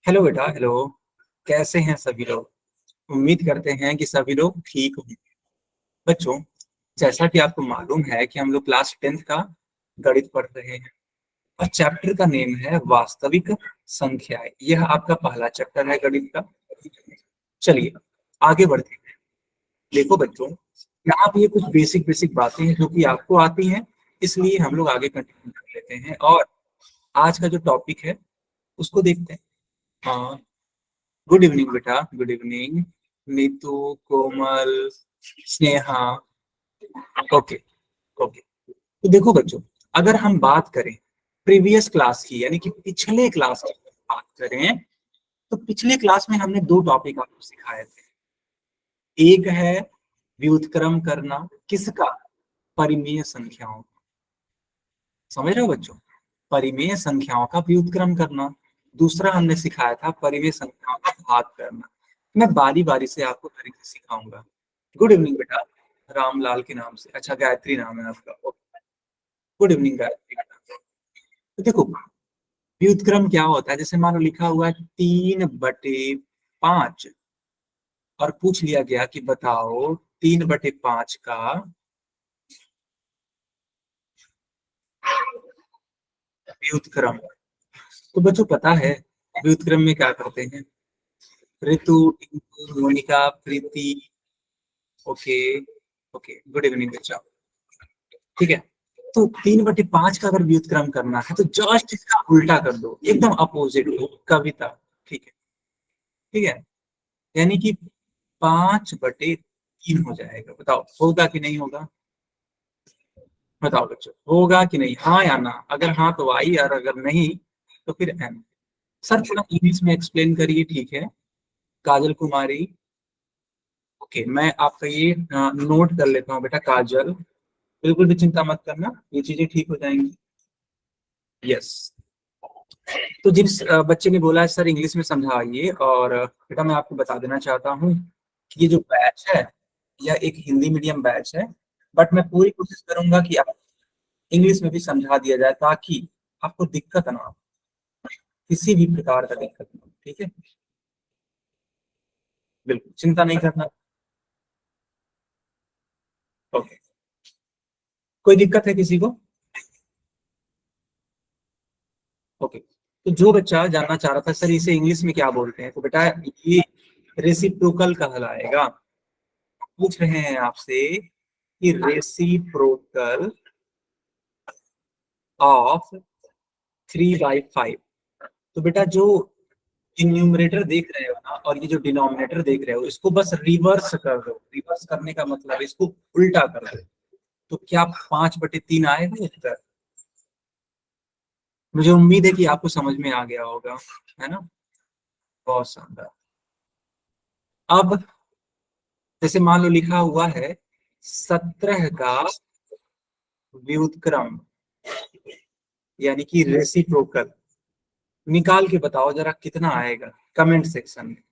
Hello बेटा, hello. कैसे हैं सभी लोग? उम्मीद करते हैं कि सभी लोग ठीक होंगे। बच्चों, जैसा कि आपको मालूम है कि हम लोग क्लास 10th का गणित पढ़ रहे हैं और चैप्टर का नेम है वास्तविक संख्याएं। यह आपका पहला चैप्टर है गणित का। चलिए आगे बढ़ते हैं। देखो बच्चों, यहाँ पे ये कुछ बेसिक बेसिक बातें हैं जो कि आपको आती हैं, इसलिए हम लोग आगे कंटिन्यू कर लेते हैं और आज का जो टॉपिक है उसको देखते हैं। हाँ, गुड इवनिंग बेटा, good evening. Neetu, Komal, Sneha. Okay, okay. तो देखो बच्चों, अगर हम बात करें प्रीवियस क्लास की, यानी कि पिछले क्लास की बात करें, तो पिछले क्लास में हमने दो टॉपिक आपको सिखाए थे। एक है व्युत्क्रम करना, किसका? परिमेय संख्याओं का। समझ रहे हो बच्चों? परिमेय संख्याओं का व्युत्क्रम करना। दूसरा हमने सिखाया था परिमेय संख्याओं का भाग करना। मैं बारी बारी से आपको तरीके सिखाऊंगा। गुड इवनिंग बेटा, रामलाल के नाम से। अच्छा, गायत्री नाम है आपका। Good evening Gayatri. तो देखो, व्युत्क्रम क्या होता है? जैसे मान लो लिखा हुआ है 3/5 और पूछ लिया गया कि बताओ 3/5 का व्युत्क्रम। तो बच्चों पता है व्युत्क्रम में क्या करते हैं? ऋतु, टिंकू, मोनिका, प्रीति। ओके, ओके, गुड इवनिंग बच्चा। ठीक है। तो 3/5 का अगर व्युत्क्रम करना है तो जस्ट इसका उल्टा कर दो, एकदम अपोजिट हो कविता। ठीक है, ठीक है। यानी कि 5/3 हो जाएगा। बताओ होगा कि नहीं होगा? बताओ बच्चों, होगा कि नहीं? हाँ या ना? अगर हाँ तो आई, और अगर नहीं तो फिर एम। सर थोड़ा इंग्लिश में एक्सप्लेन करिए, ठीक है? काजल कुमारी। ओके, मैं आपका ये नोट कर लेता हूँ बेटा, काजल। बिल्कुल भी चिंता मत करना, ये चीजें ठीक हो जाएंगी। यस। तो जिस बच्चे ने बोला है सर इंग्लिश में समझाइए, और बेटा मैं आपको बता देना चाहता हूँ कि ये जो बैच है यह एक हिंदी मीडियम बैच है, बट मैं पूरी कोशिश करूंगा कि आप इंग्लिश में भी समझा दिया जाए ताकि आपको दिक्कत ना हो, किसी भी प्रकार का दिक्कत ना हो। ठीक है, बिल्कुल चिंता नहीं करना। ओके, कोई दिक्कत है किसी को? ओके। तो जो बच्चा जानना चाह रहा था सर इसे इंग्लिश में क्या बोलते हैं, तो बेटा ये रेसिप्रोकल कहलाएगा। पूछ रहे हैं आपसे कि रेसिप्रोकल ऑफ 3/5। तो बेटा जो न्यूमरेटर देख रहे हो ना और ये जो डिनोमिनेटर देख रहे हो, इसको बस रिवर्स कर दो। रिवर्स करने का मतलब इसको उल्टा कर दो। तो क्या 5/3 आएगा उत्तर? मुझे उम्मीद है कि आपको समझ में आ गया होगा, है ना? बहुत शानदार। अब जैसे मान लो लिखा हुआ है 17 का व्युत्क्रम, यानी कि रेसिप्रोकल, निकाल के बताओ जरा कितना आएगा कमेंट सेक्शन में।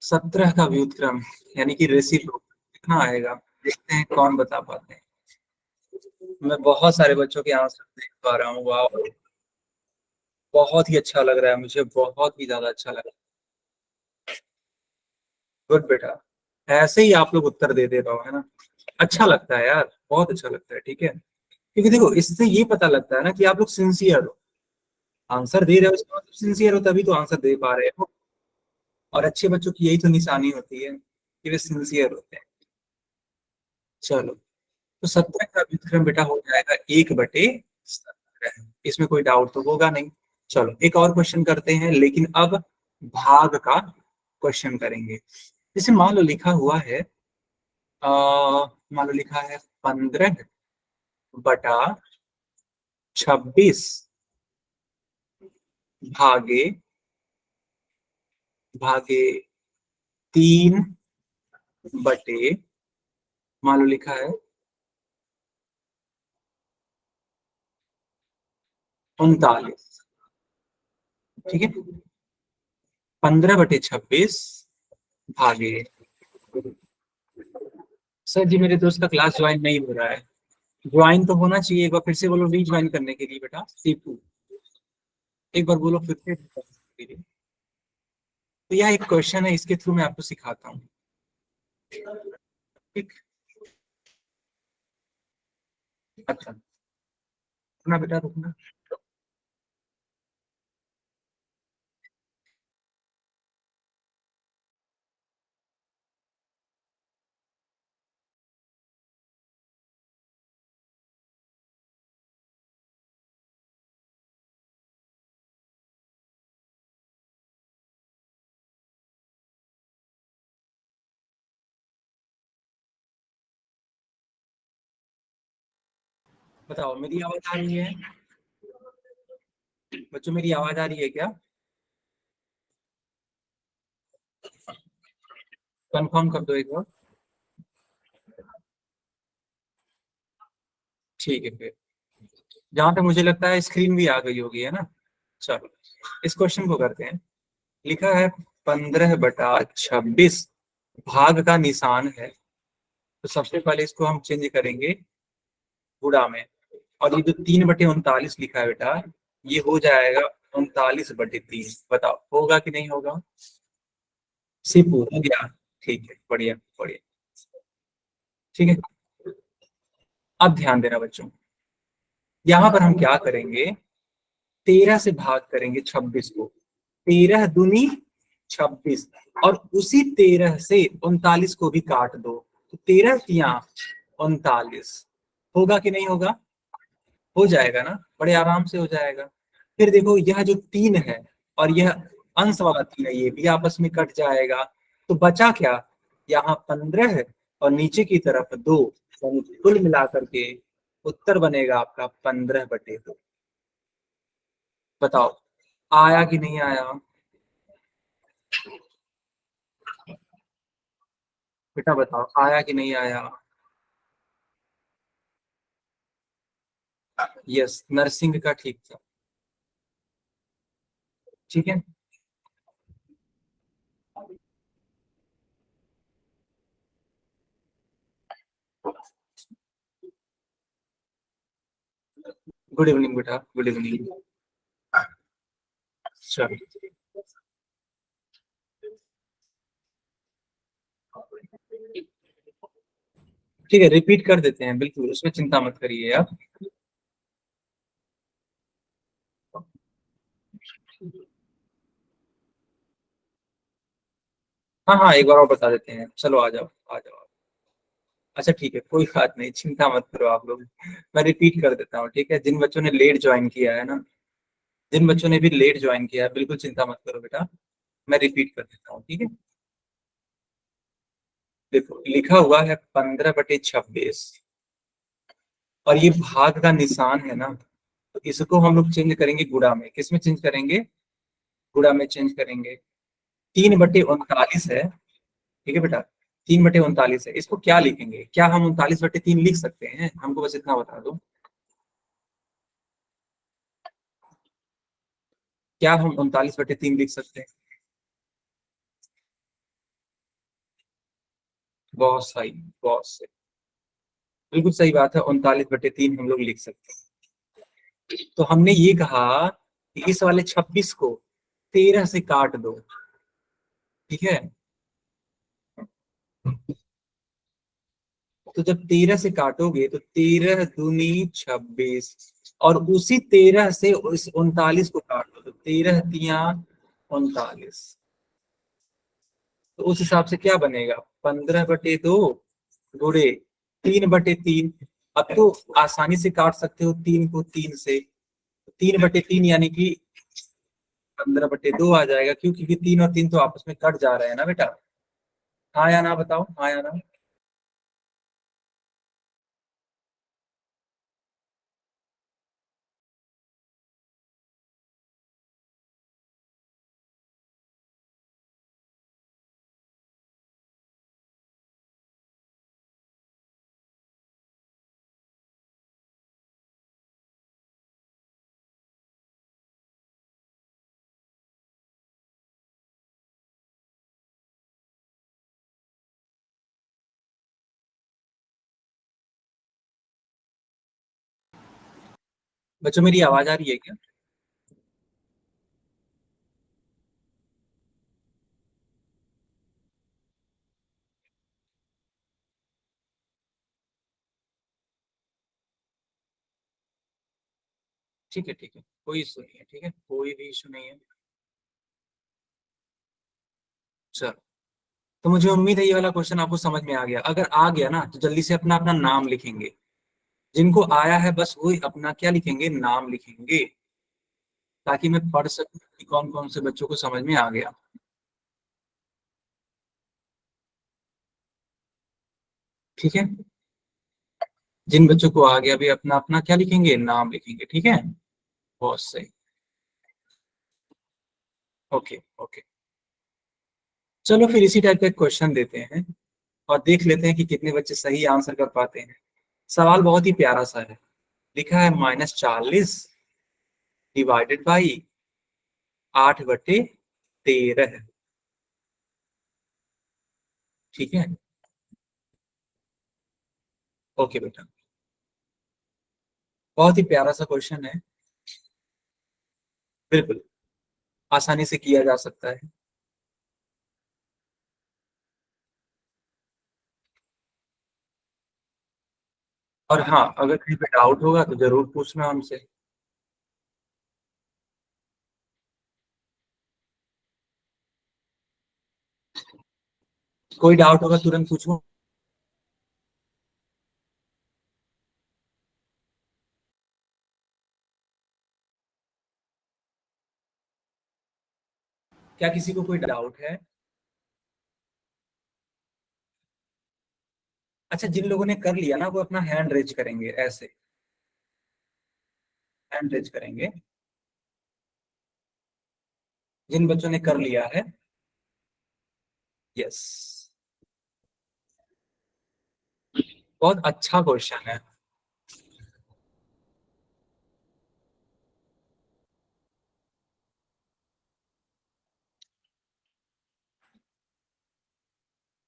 17 का व्युत्क्रम यानी कि रेसिप्रोकल कितना आएगा? देखते हैं कौन बता पाते हैं। मैं बहुत सारे बच्चों के आंसर देख पा रहा हूँ। वाह, बहुत ही अच्छा लग रहा है मुझे, बहुत ही ज्यादा अच्छा लग रहा है। गुड बेटा, ऐसे ही आप लोग उत्तर दे दे रहे हो, है ना? अच्छा लगता है यार, बहुत अच्छा लगता है। ठीक है, क्योंकि देखो इससे ये पता लगता है ना कि आप लोग सिंसियर हो। आंसर दे रहे हो इसका मतलब सिंसियर हो, तभी तो आंसर दे पा रहे हो। और अच्छे बच्चों की यही तो निशानी होती है कि वे सिंसियर होते हैं। चलो, तो 17 का व्युत्क्रम बेटा हो जाएगा 1/17। इसमें कोई डाउट तो होगा नहीं। चलो एक और क्वेश्चन करते हैं, लेकिन अब भाग का क्वेश्चन करेंगे। जैसे मान लो लिखा हुआ है, आ, मान लो लिखा है 15/26 भागे भागे 3/, मान लो लिखा है 39। ठीक है, 15/26 भागे। सर जी मेरे दोस्त का क्लास ज्वाइन नहीं हो रहा है। ज्वाइन तो होना चाहिए, एक बार फिर से बोलो रीज्वाइन करने के लिए बेटा, सीपू एक बार बोलो फिर से करने के लिए। तो यह एक क्वेश्चन है, इसके थ्रू मैं आपको सिखाता हूँ। ठीक। अच्छा, रुकना बेटा रुकना। बताओ मेरी आवाज आ रही है? बच्चों मेरी आवाज आ रही है क्या? कंफर्म कर दो एक बार। ठीक है फिर, जहां तक मुझे लगता है स्क्रीन भी आ गई होगी, है ना? चलो इस क्वेश्चन को करते हैं। लिखा है 15/26 भाग का निशान है। तो सबसे पहले इसको हम चेंज करेंगे गुणा में। और ये जो 3/39 लिखा है बेटा, ये हो जाएगा 39/3। बताओ होगा कि नहीं होगा? सिर्फ हो गया। ठीक है, बढ़िया बढ़िया। ठीक है, अब ध्यान देना बच्चों, यहाँ पर हम क्या करेंगे, 13 से भाग करेंगे 26 को। 13 दूनी 26, और उसी 13 से 39 को भी काट दो। तो 13 तिया 39। होगा कि नहीं होगा? हो जाएगा ना, बड़े आराम से हो जाएगा। फिर देखो यह जो 3 है और यह अंश वाला 3 है, ये भी आपस में कट जाएगा। तो बचा क्या? यहाँ 15 है और नीचे की तरफ 2, यानी कुल मिलाकर के उत्तर बनेगा आपका 15/2। बताओ आया कि नहीं आया? बेटा बताओ आया कि नहीं आया? यस, नरसिंह का ठीक था। ठीक है, गुड इवनिंग बेटा, गुड इवनिंग। चलो ठीक है, रिपीट कर देते हैं, बिल्कुल उसमें चिंता मत करिए आप। हाँ हाँ, एक बार और बता देते हैं, चलो आ जाओ आ जाओ। अच्छा ठीक है, कोई बात नहीं, चिंता मत करो आप लोग। मैं रिपीट कर देता हूँ, ठीक है? जिन बच्चों ने लेट ज्वाइन किया है ना, जिन बच्चों ने भी लेट ज्वाइन किया है, बिल्कुल चिंता मत करो बेटा। मैं रिपीट कर देता हूँ, ठीक है? देखो लिखा हुआ है 15/26, और ये भाग का निशान है ना, तो इसको हम लोग चेंज करेंगे गुणा में। किस में चेंज करेंगे? गुणा में चेंज करेंगे। 3/39 है, ठीक है बेटा? 3/39 है, इसको क्या लिखेंगे? क्या हम 39/3 लिख सकते हैं? हमको बस इतना बता दो, क्या हम 39/3 लिख सकते हैं? बहुत सही, बहुत सही, बिल्कुल सही बात है, 39/3 हम लोग लिख सकते हैं। तो हमने ये कहा कि इस वाले 26 को 13 से काट दो, ठीक है? तो जब 13 से काटोगे तो 13 दूनी 26, और उसी 13 से उस 39 को काट दो, तो 13 तिया 39। तो उस हिसाब से क्या बनेगा? 15/2 गुणे 3/3। अब तो आसानी से काट सकते हो 3 को 3 से, 3/3 यानी कि 15/2 आ जाएगा। क्यों? क्योंकि 3 और 3 तो आपस में कट जा रहे हैं ना बेटा। हाँ या ना बताओ, हाँ या ना? बच्चों मेरी आवाज आ रही है क्या? ठीक है, कोई इशू नहीं है, ठीक है, कोई भी इशू नहीं है। चलो, तो मुझे उम्मीद है ये वाला क्वेश्चन आपको समझ में आ गया। अगर आ गया ना तो जल्दी से अपना अपना नाम लिखेंगे। जिनको आया है बस वही अपना क्या लिखेंगे, नाम लिखेंगे, ताकि मैं पढ़ सकूं कि कौन कौन से बच्चों को समझ में आ गया। ठीक है, जिन बच्चों को आ गया भी अपना अपना क्या लिखेंगे, नाम लिखेंगे, ठीक है। बहुत सही। Okay okay. चलो फिर इसी टाइप का एक क्वेश्चन देते हैं और देख लेते हैं कि कितने बच्चे सही आंसर कर पाते हैं। सवाल बहुत ही प्यारा सा है। लिखा है -40 डिवाइडेड बाई 8/13। ठीक है। ओके बेटा, बहुत ही प्यारा सा क्वेश्चन है। बिल्कुल, आसानी से किया जा सकता है। और हाँ, अगर कहीं पे डाउट होगा तो जरूर पूछना हमसे। कोई डाउट होगा तुरंत पूछो। क्या किसी को कोई डाउट है? अच्छा, जिन लोगों ने कर लिया ना वो अपना हैंड रेज करेंगे ऐसे। हैंड रेज करेंगे जिन बच्चों ने कर लिया है। यस। बहुत अच्छा क्वेश्चन है।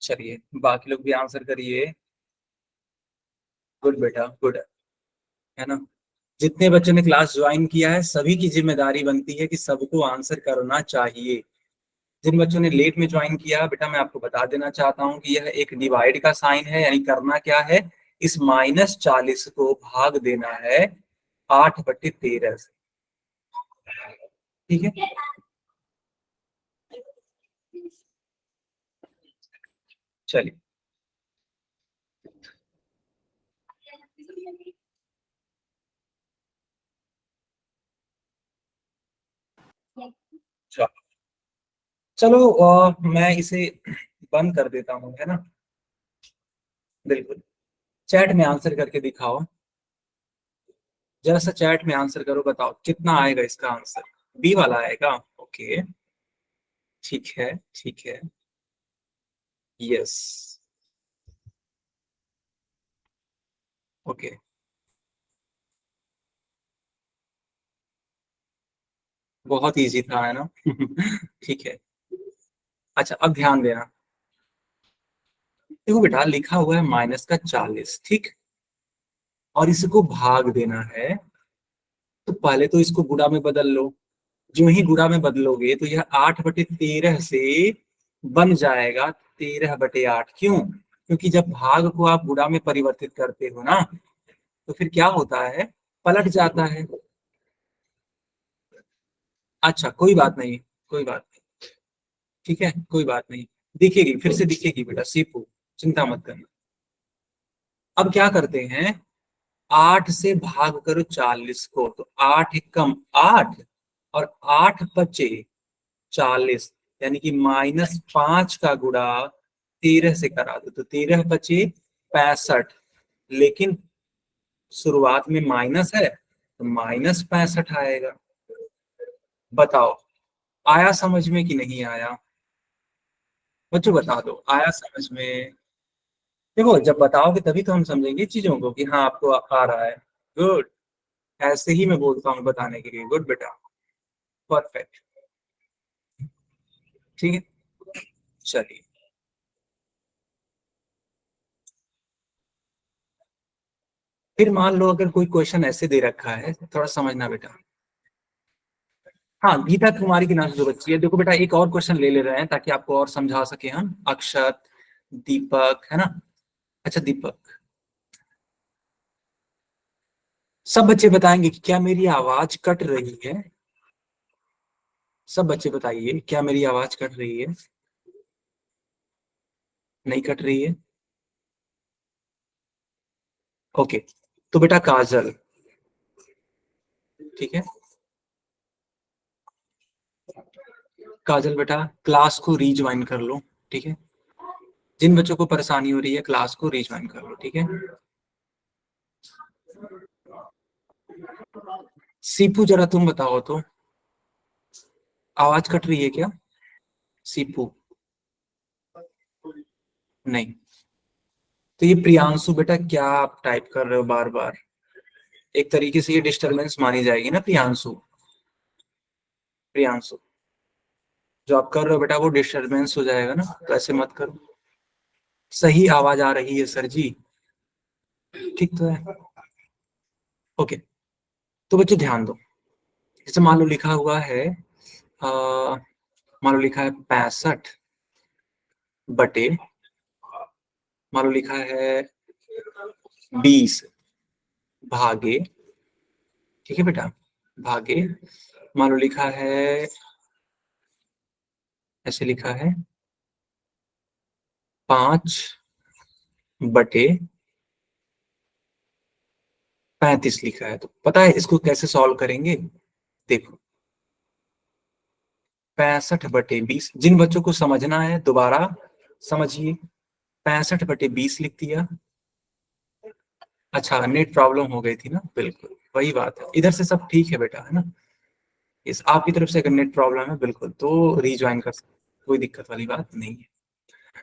चलिए, बाकी लोग भी आंसर करिए। गुड बेटा, गुड। है ना? जितने बच्चों ने क्लास ज्वाइन किया है सभी की जिम्मेदारी बनती है कि सबको आंसर करना चाहिए। जिन बच्चों ने लेट में ज्वाइन किया बेटा, मैं आपको बता देना चाहता हूँ कि यह एक डिवाइड का साइन है, यानी करना क्या है, इस -40 को भाग देना है 8/13 से। ठीक है। चलिए। चलो चलो, मैं इसे बंद कर देता हूँ, है ना? बिल्कुल। चैट में आंसर करके दिखाओ। जरा सा चैट में आंसर करो, बताओ कितना आएगा इसका आंसर। बी वाला आएगा। ओके। ठीक है, ठीक है। यस। ओके। बहुत इजी था, है ना? ठीक है। अच्छा, अब ध्यान देना। देखो बेटा, लिखा हुआ है -40, ठीक। और इसको भाग देना है, तो पहले तो इसको गुणा में बदल लो। जो ही गुणा में बदलोगे तो यह 8/13 से बन जाएगा 13/8। क्यों? क्योंकि जब भाग को आप गुणा में परिवर्तित करते हो ना, तो फिर क्या होता है, पलट जाता है। अच्छा, कोई बात नहीं, कोई बात नहीं। ठीक है, कोई बात नहीं। दिखेगी, फिर से दिखेगी बेटा, सीपू, चिंता मत करना। अब क्या करते हैं, 8 से भाग करो 40 को, तो 8 × 8, और 8 × 5 = 40, यानी कि -5 का गुणा 13 से करा दो, तो 13 × 5 = 65। लेकिन शुरुआत में माइनस है तो -65 आएगा। बताओ, आया समझ में कि नहीं आया? बच्चों बता दो, आया समझ में? देखो, जब बताओगे तभी तो हम समझेंगे चीजों को कि हाँ आपको आ रहा है। गुड। ऐसे ही मैं बोलता हूँ बताने के लिए। गुड बेटा। परफेक्ट। ठीक है। चलिए। फिर मान लो अगर कोई क्वेश्चन ऐसे दे रखा है, थोड़ा समझना बेटा। हाँ, गीता कुमारी के नाम से जो बच्ची है, देखो बेटा एक और क्वेश्चन ले रहे हैं ताकि आपको और समझा सके हम। अक्षत, दीपक, है ना? अच्छा दीपक, सब बच्चे बताएंगे कि क्या मेरी आवाज कट रही है? सब बच्चे बताइए, क्या मेरी आवाज कट रही है? नहीं कट रही है? ओके। तो बेटा काजल, ठीक है, काजल बेटा क्लास को रीज्वाइन कर लो, ठीक है? जिन बच्चों को परेशानी हो रही है क्लास को रीज्वाइन कर लो, ठीक है? सीपू जरा तुम बताओ तो, आवाज कट रही है क्या? सीपू, नहीं। तो ये प्रियांशु बेटा, क्या आप टाइप कर रहे हो बार बार? एक तरीके से ये डिस्टरबेंस मानी जाएगी ना प्रियांशु? प्रियांशु, जो आप कर रहे हो बेटा वो डिस्टरबेंस हो जाएगा ना, तो ऐसे मत करो। सही आवाज आ रही है सर जी, ठीक तो है? ओके। तो बच्चे ध्यान दो, जैसे मान लो लिखा हुआ है, मान लो लिखा है 65 बटे, मान लो लिखा है 20 भागे, ठीक है बेटा, भागे, मान लो लिखा है, ऐसे लिखा है 5/35 लिखा है। तो पता है इसको कैसे सॉल्व करेंगे? देखो, 65/20, जिन बच्चों को समझना है दोबारा समझिए। 65/20 लिख दिया। अच्छा, नेट प्रॉब्लम हो गई थी ना, बिल्कुल वही बात है। इधर से सब ठीक है बेटा, है ना? इस आपकी तरफ से अगर नेट प्रॉब्लम है बिल्कुल तो रीज्वाइन कर सकते, कोई दिक्कत वाली बात नहीं है।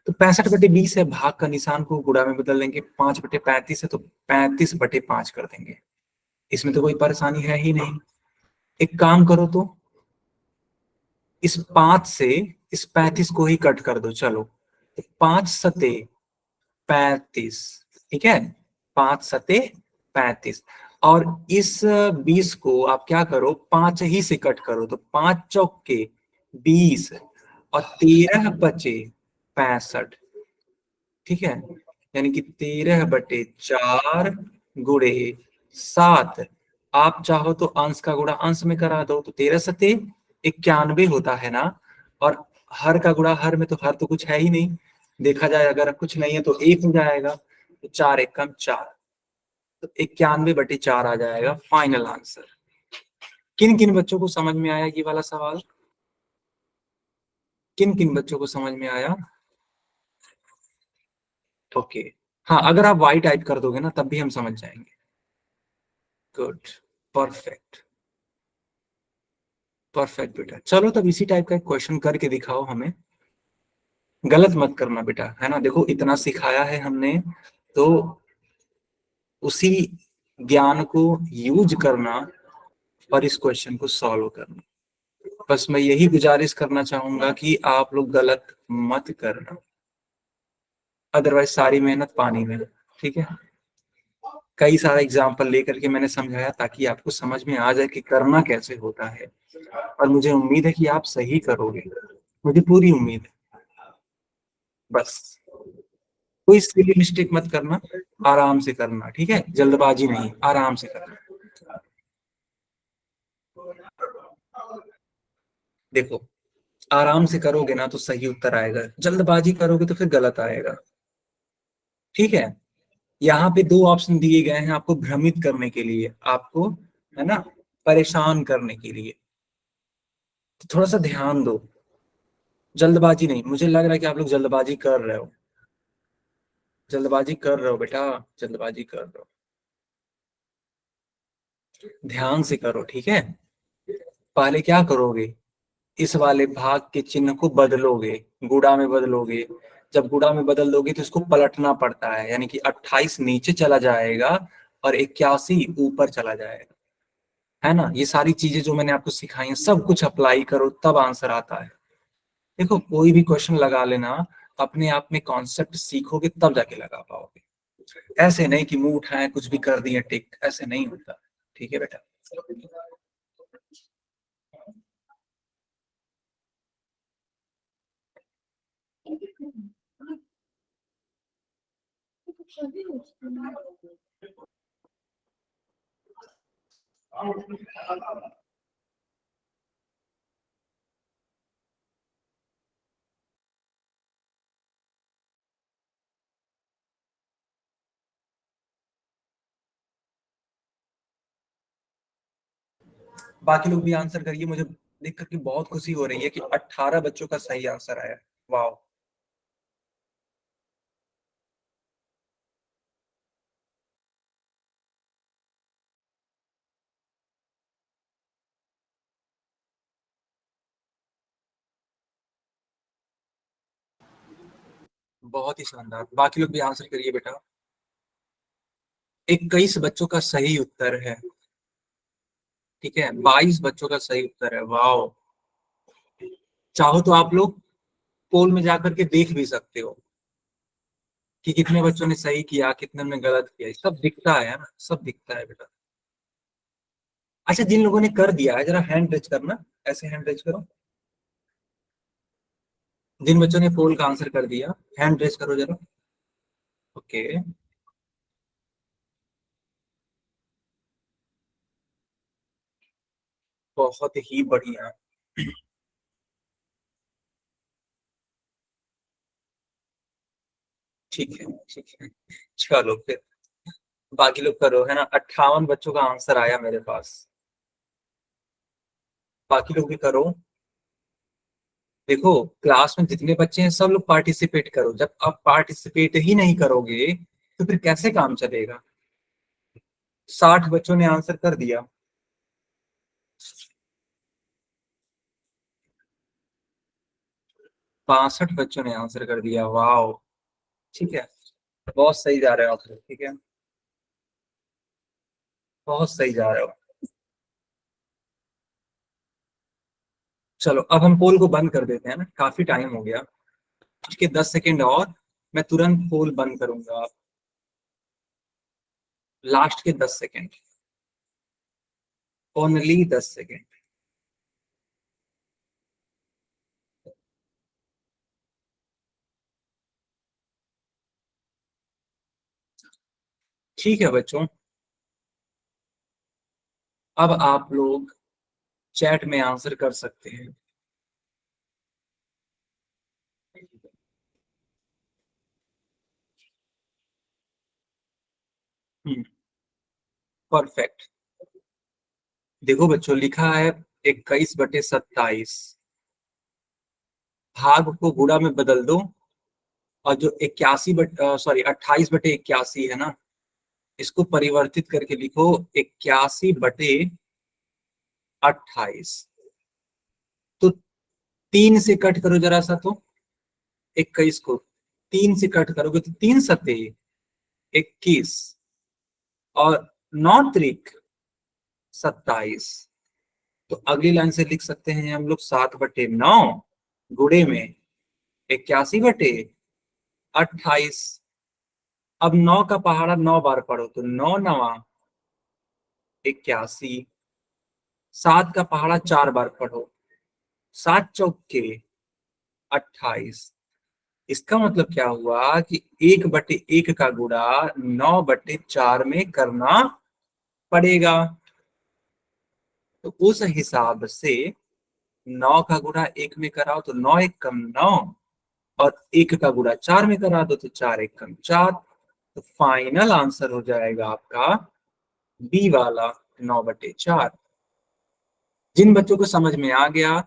तो 65/20 है, भाग का निशान को गुणा में बदल देंगे। 5/35 है तो 35/5 कर देंगे। इसमें तो कोई परेशानी है ही नहीं। एक काम करो तो, इस 5 से इस 35 को ही कट कर दो, चलो। तो 5×7=35, ठीक है? 5×7=35। और इस 20 को आप क्या करो, 5 ही से कट करो, तो 5×4=20 और 13×5=65, ठीक है? यानी कि 13/4 × 7। आप चाहो तो अंश का गुणा अंश में करा दो, तो 13×7=91 होता है ना। और हर का गुणा हर में, तो हर तो कुछ है ही नहीं, देखा जाए अगर कुछ नहीं है तो 1 हो जाएगा, तो 4×1=4, तो 91/4 आ जाएगा फाइनल आंसर। किन किन बच्चों को समझ में आया ये वाला सवाल? किन किन बच्चों को समझ में आया? ओके। हाँ, अगर आप वाई टाइप कर दोगे ना तब भी हम समझ जाएंगे। गुड, परफेक्ट, परफेक्ट बेटा। चलो तब इसी टाइप का एक क्वेश्चन करके दिखाओ हमें। गलत मत करना बेटा, है ना? देखो इतना सिखाया है हमने, तो उसी ज्ञान को यूज करना और इस क्वेश्चन को सॉल्व करना। बस मैं यही गुजारिश करना चाहूंगा कि आप लोग गलत मत करना, अदरवाइज सारी मेहनत पानी में, ठीक है? कई सारा एग्जाम्पल लेकर के मैंने समझाया ताकि आपको समझ में आ जाए कि करना कैसे होता है। और मुझे उम्मीद है कि आप सही करोगे, मुझे पूरी उम्मीद है। बस कोई सिली मिस्टेक मत करना, आराम से करना, ठीक है? जल्दबाजी नहीं, आराम से करना। देखो, आराम से करोगे ना तो सही उत्तर आएगा, जल्दबाजी करोगे तो फिर गलत आएगा, ठीक है? यहाँ पे दो ऑप्शन दिए गए हैं आपको भ्रमित करने के लिए, आपको, है ना, परेशान करने के लिए। तो थोड़ा सा ध्यान दो, जल्दबाजी नहीं। मुझे लग रहा है कि आप लोग जल्दबाजी कर रहे हो, जल्दबाजी कर रहे हो बेटा, जल्दबाजी कर रहे हो। ध्यान से करो, ठीक है? पहले क्या करोगे, इस वाले भाग के चिन्ह को बदलोगे, गुणा में बदलोगे। जब गुणा में बदल दोगे तो इसको पलटना पड़ता है, यानी कि 28 नीचे चला जाएगा और 81 ऊपर चला जाएगा, है ना? ये सारी चीजें जो मैंने आपको सिखाई हैं सब कुछ अप्लाई करो तब आंसर आता है। देखो कोई भी क्वेश्चन लगा लेना, अपने आप में कॉन्सेप्ट सीखोगे तब जाके लगा पाओगे। ऐसे नहीं कि मुंह उठाए कुछ भी कर दिए टिक, ऐसे नहीं होता। ठीक है बेटा। बाकी लोग भी आंसर करिए, मुझे देख करके बहुत खुशी हो रही है कि 18 बच्चों का सही आंसर आया। वाह। बहुत ही शानदार, बाकी लोग भी आंसर करिए बेटा। 21 बच्चों का सही उत्तर है। ठीक है, 22 बच्चों का सही उत्तर है। वाह। चाहो तो आप लोग पोल में जाकर के देख भी सकते हो कि कितने बच्चों ने सही किया, कितने ने गलत किया, सब दिखता है ना, सब दिखता है बेटा। अच्छा, जिन लोगों ने कर दिया है जरा हैंड रेज करना, ऐसे हैंड रेज करो। जिन बच्चों ने पोल का आंसर कर दिया, हैंड रेज करो जरा। ओके। बहुत ही बढ़िया। ठीक है, ठीक है। चलो फिर बाकी लोग करो, है ना। 58 बच्चों का आंसर आया मेरे पास। बाकी लोग भी करो। देखो, क्लास में जितने बच्चे हैं सब लोग पार्टिसिपेट करो। जब आप पार्टिसिपेट ही नहीं करोगे तो फिर कैसे काम चलेगा। 60 बच्चों ने आंसर कर दिया। 62 बच्चों ने आंसर कर दिया। वाह। ठीक है, बहुत सही जा रहे हो आप लोग। ठीक है, बहुत सही जा रहे हो। चलो अब हम पोल को बंद कर देते हैं ना, काफी टाइम हो गया। ठीक है, 10 सेकेंड और मैं तुरंत पोल बंद करूंगा। लास्ट के 10 सेकेंड, ओनली 10 सेकेंड। ठीक है बच्चों, अब आप लोग चैट में आंसर कर सकते हैं। परफेक्ट। देखो बच्चों, लिखा है 21/27। भाग को गुणा में बदल दो, और जो 28/81 है ना, इसको परिवर्तित करके लिखो 81/28। तो 3 से कट करो जरा सा तो। 21 को 3 से कट करोगे तो 3 सते 21, और 9 त्रिक 27। तो अगली लाइन से लिख सकते हैं हम लोग 7/9 गुणे में 81/28। अब 9 का पहाड़ा 9 बार पढ़ो तो 9 9 81। 7 का पहाड़ा 4 बार पढ़ो, 7 चौके 28। इसका मतलब क्या हुआ कि 1/1 का गुणा 9/4 में करना पड़ेगा। तो उस हिसाब से 9 का गुणा 1 में कराओ तो 9 1 कम 9, और 1 का गुणा 4 में करा दो तो 4 1 कम 4। तो फाइनल आंसर हो जाएगा आपका बी वाला, 9/4। जिन बच्चों को समझ में आ गया,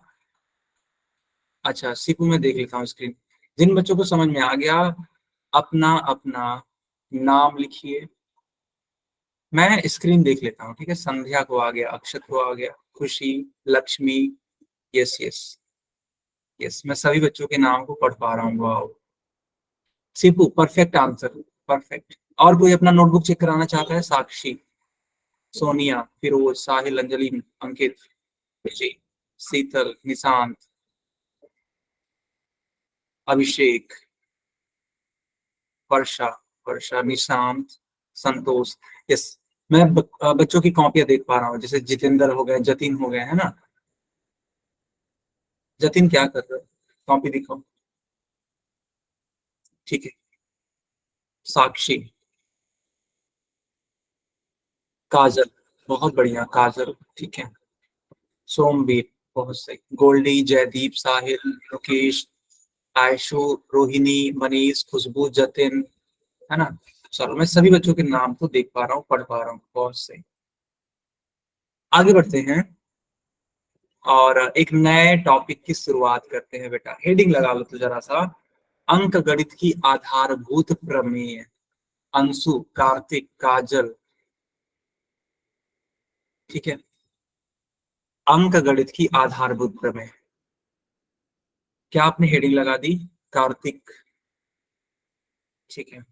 अच्छा सीपू में देख लेता हूँ स्क्रीन। जिन बच्चों को समझ में आ गया, अपना अपना नाम लिखिए। मैं स्क्रीन देख लेता हूँ। ठीक है, संध्या को आ गया, अक्षत को आ गया, खुशी, लक्ष्मी। यस यस, यस मैं सभी बच्चों के नाम को पढ़ पा रहा हूँ। वाह। Sipu perfect answer, perfect. और कोई अपना नोटबुक चेक कराना चाहता है? साक्षी, सोनिया, फिरोज, साहिल, अंजलि, अंकित, विजय, शीतल, निशांत, अभिषेक, वर्षा, वर्षा, निशांत, संतोष। यस, मैं बच्चों की कॉपियां देख पा रहा हूँ, जैसे जितेंद्र हो गए, जतिन हो गए, है ना। जतिन क्या कर रहे हो, कॉपी दिखाओ। ठीक है। साक्षी, काजल, बहुत बढ़िया काजल, ठीक है। सोमवीर, बहुत सही। गोल्डी, जयदीप, साहिल, लोकेश, आयशु, रोहिणी, मनीष, खुशबू, जतिन, है ना। चलो, मैं सभी बच्चों के नाम को देख पा रहा हूँ, पढ़ पा रहा हूँ, बहुत सही। आगे बढ़ते हैं और एक नए टॉपिक की शुरुआत करते हैं। बेटा हेडिंग लगा लो तो जरा सा, अंक गणित की आधारभूत प्रमेय। अंशु, कार्तिक, काजल, ठीक है। अंक गणित की आधारभूत प्रमेय, क्या आपने हेडिंग लगा दी? कार्तिक, ठीक है।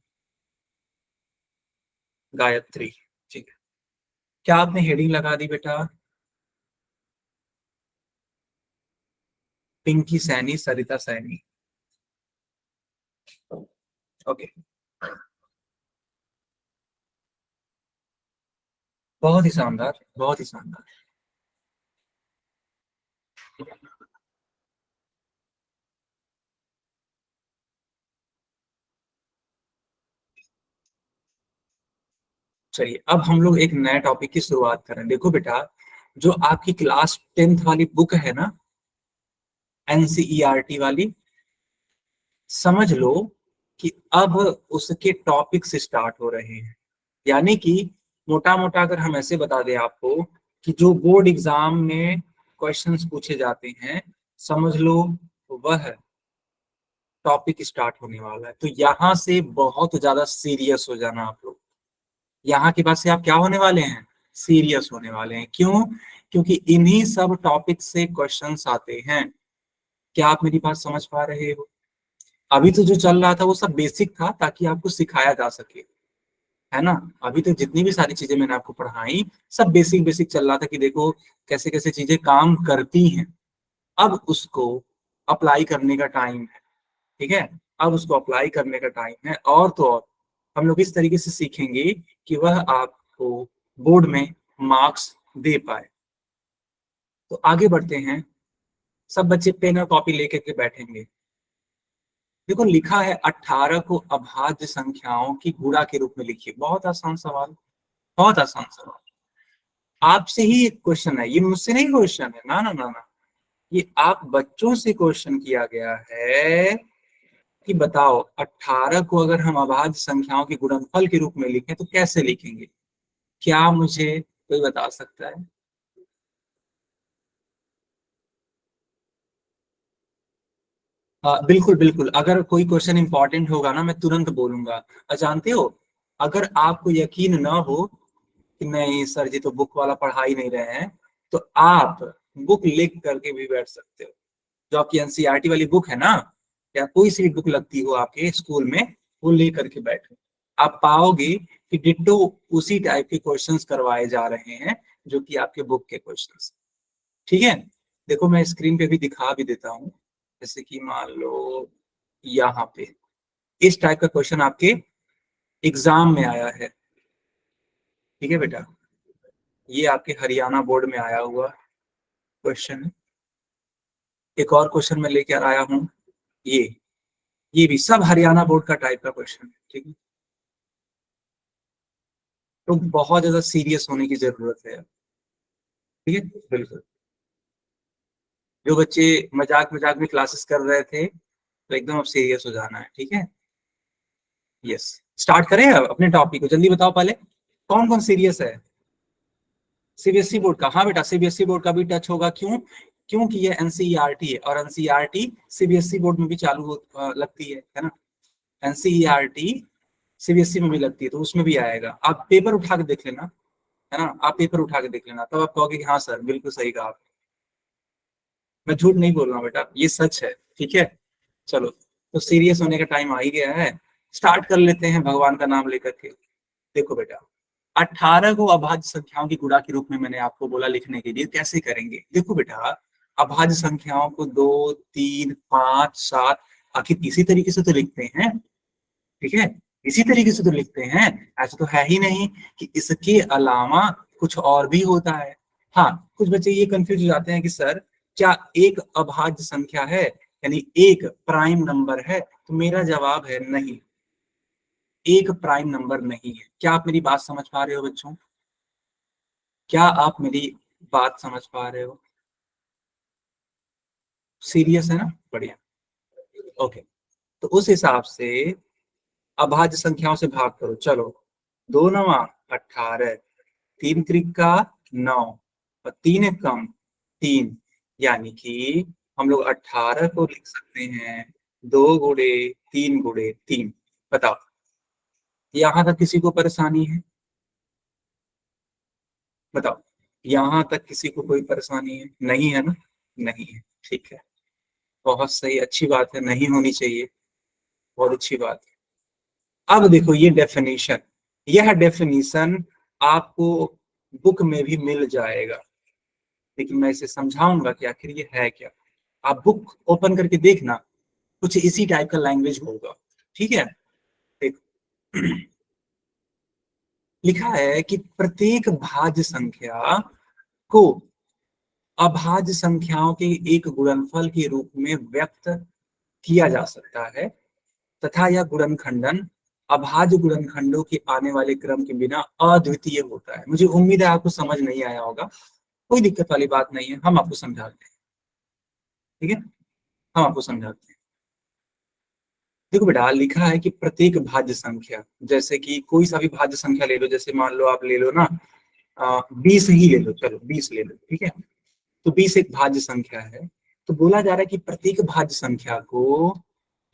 गायत्री, ठीक है। क्या आपने हेडिंग लगा दी बेटा? पिंकी सैनी, सरिता सैनी, ओके। बहुत ही शानदार, बहुत ही शानदार। चलिए, अब हम लोग एक नए टॉपिक की शुरुआत करें। देखो बेटा, जो आपकी क्लास 10th वाली बुक है ना, एनसीईआरटी वाली, समझ लो कि अब उसके टॉपिक्स स्टार्ट हो रहे हैं। यानी कि मोटा मोटा अगर हम ऐसे बता दें आपको कि जो बोर्ड एग्जाम में क्वेश्चंस पूछे जाते हैं, समझ लो वह टॉपिक स्टार्ट होने वाला है। तो यहाँ से बहुत ज्यादा सीरियस हो जाना आप लोग। यहाँ के बाद से आप क्या होने वाले हैं? सीरियस होने वाले हैं। क्यों? क्योंकि इन्हीं सब टॉपिक से क्वेश्चंस आते हैं। क्या आप मेरी बात समझ पा रहे हो? अभी तो जो चल रहा था वो सब बेसिक था, ताकि आपको सिखाया जा सके, है ना। अभी तक जितनी भी सारी चीजें मैंने आपको पढ़ाई, सब बेसिक बेसिक चल रहा था कि देखो कैसे कैसे चीजें काम करती हैं। अब उसको अप्लाई करने का टाइम है, ठीक है। अब उसको अप्लाई करने का टाइम है, और तो और हम लोग इस तरीके से सीखेंगे कि वह आपको बोर्ड में मार्क्स दे पाए। तो आगे बढ़ते हैं। सब बच्चे पेन और कॉपी लेकर के बैठेंगे। देखो लिखा है 18 को अभाज्य संख्याओं की गुणा के रूप में लिखिए। बहुत आसान सवाल, बहुत आसान सवाल। आपसे ही एक क्वेश्चन है ये, मुझसे नहीं क्वेश्चन है, ना ना ना ना। ये आप बच्चों से क्वेश्चन किया गया है कि बताओ 18 को अगर हम अभाज्य संख्याओं के गुणनफल के रूप में लिखें तो कैसे लिखेंगे? क्या मुझे कोई बता सकता है? बिल्कुल बिल्कुल, अगर कोई क्वेश्चन इंपॉर्टेंट होगा ना, मैं तुरंत बोलूंगा। और जानते हो, अगर आपको यकीन ना हो कि नहीं सर जी तो बुक वाला पढ़ा ही नहीं रहे हैं, तो आप बुक लिख करके भी बैठ सकते हो। जो आपकी एनसीईआरटी वाली बुक है ना, या कोई सी भी बुक लगती हो आपके स्कूल में, वो ले करके बैठो। आप पाओगे कि डिट्टो उसी टाइप के क्वेश्चंस करवाए जा रहे हैं जो कि आपके बुक के क्वेश्चंस, ठीक है। देखो मैं स्क्रीन पे भी दिखा भी देता हूँ। जैसे कि मान लो यहाँ पे इस टाइप का क्वेश्चन आपके एग्जाम में आया है, ठीक है बेटा। ये आपके हरियाणा बोर्ड में आया हुआ क्वेश्चन है। एक और क्वेश्चन मैं लेकर आया हूँ, ये ये भी सब हरियाणा बोर्ड का टाइप का क्वेश्चन है, ठीक है। तो बहुत ज्यादा सीरियस होने की जरूरत है, ठीक है। बिल्कुल, जो बच्चे मजाक मजाक में क्लासेस कर रहे थे, तो एकदम अब सीरियस हो जाना है, ठीक है। यस, स्टार्ट करें अब अपने टॉपिक को, जल्दी बताओ पहले कौन कौन सीरियस है। सीबीएसई बोर्ड का, हाँ बेटा सीबीएसई बोर्ड का भी टच होगा। क्यों? क्योंकि ये एनसीईआरटी है, और एनसीईआरटी सीबीएसई बोर्ड में भी चालू लगती है ना। एनसीईआरटी सीबीएसई में भी लगती है, तो उसमें भी आएगा। आप पेपर उठा के देख लेना, है ना। आप पेपर उठा के देख लेना, तब आप कहोगे कि हाँ सर बिल्कुल सही कहा आपने। मैं झूठ नहीं बोल रहा हूँ बेटा, ये सच है, ठीक है। चलो, तो सीरियस होने का टाइम आ ही गया है। स्टार्ट कर लेते हैं भगवान का नाम लेकर के। देखो बेटा, 18 को अभाज्य संख्याओं की गुणा के रूप में मैंने आपको बोला लिखने के लिए, कैसे करेंगे? देखो बेटा, अभाज्य संख्याओं को 2, 3, 5, 7 आखिर इसी तरीके से तो लिखते हैं, ठीक है। इसी तरीके से तो लिखते हैं। ऐसा तो है ही नहीं कि इसके अलावा कुछ और भी होता है। हाँ, कुछ बच्चे ये कंफ्यूज हो जाते हैं कि सर क्या एक अभाज्य संख्या है, यानी एक प्राइम नंबर है? तो मेरा जवाब है नहीं, एक प्राइम नंबर नहीं है। क्या आप मेरी बात समझ पा रहे हो बच्चों? क्या आप मेरी बात समझ पा रहे हो? सीरियस है ना? बढ़िया। ओके, तो उस हिसाब से अभाज्य संख्याओं से भाग करो। चलो, 2 9 18, 3 त्रिका 9 और 3 1 3, यानी कि हम लोग 18 को लिख सकते हैं 2 × 3 × 3। बताओ, यहां तक किसी को परेशानी है? बताओ, यहां तक किसी को कोई परेशानी है? नहीं है ना? नहीं है, ठीक है, बहुत सही, अच्छी बात है, नहीं होनी चाहिए, बहुत अच्छी बात है। अब देखो ये डेफिनेशन, यह डेफिनेशन आपको बुक में भी मिल जाएगा, लेकिन मैं इसे समझाऊंगा कि आखिर ये है क्या। आप बुक ओपन करके देखना, कुछ इसी टाइप का लैंग्वेज होगा, ठीक है। देखो लिखा है कि प्रत्येक भाज्य संख्या को अभाज्य संख्याओं के एक गुणनफल के रूप में व्यक्त किया जा सकता है, तथा यह गुणनखंडन अभाज्य गुणनखंडों के आने वाले क्रम के बिना अद्वितीय होता है। मुझे उम्मीद है आपको समझ नहीं आया होगा, कोई दिक्कत वाली बात नहीं है, हम आपको समझाते हैं, ठीक है, हम आपको समझाते हैं। देखो बेटा, लिखा है कि प्रत्येक भाज्य संख्या, जैसे कि कोई सा भी भाज्य संख्या ले लो, जैसे मान लो आप ले लो ना 20 ही ले लो, चलो 20 ले लो, ठीक है। तो 20 एक भाज्य संख्या है, तो बोला जा रहा है कि प्रत्येक भाज्य संख्या को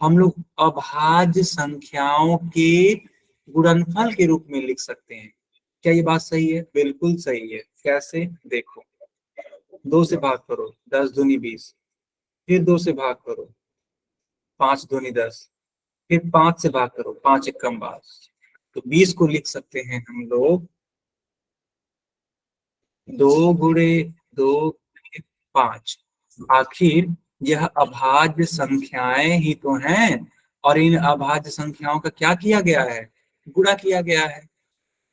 हम लोग अभाज्य संख्याओं के गुणनफल के रूप में लिख सकते हैं। क्या ये बात सही है? बिल्कुल सही है। कैसे? देखो, 2 से भाग करो, 10 दूनी 20, फिर 2 से भाग करो, 5 दूनी 10, फिर 5 से भाग करो, 5 एक कम 5। तो 20 को लिख सकते हैं हम लोग 2 × 2 × 5। आखिर यह अभाज्य संख्याएं ही तो हैं, और इन अभाज्य संख्याओं का क्या किया गया है? गुणा किया गया है।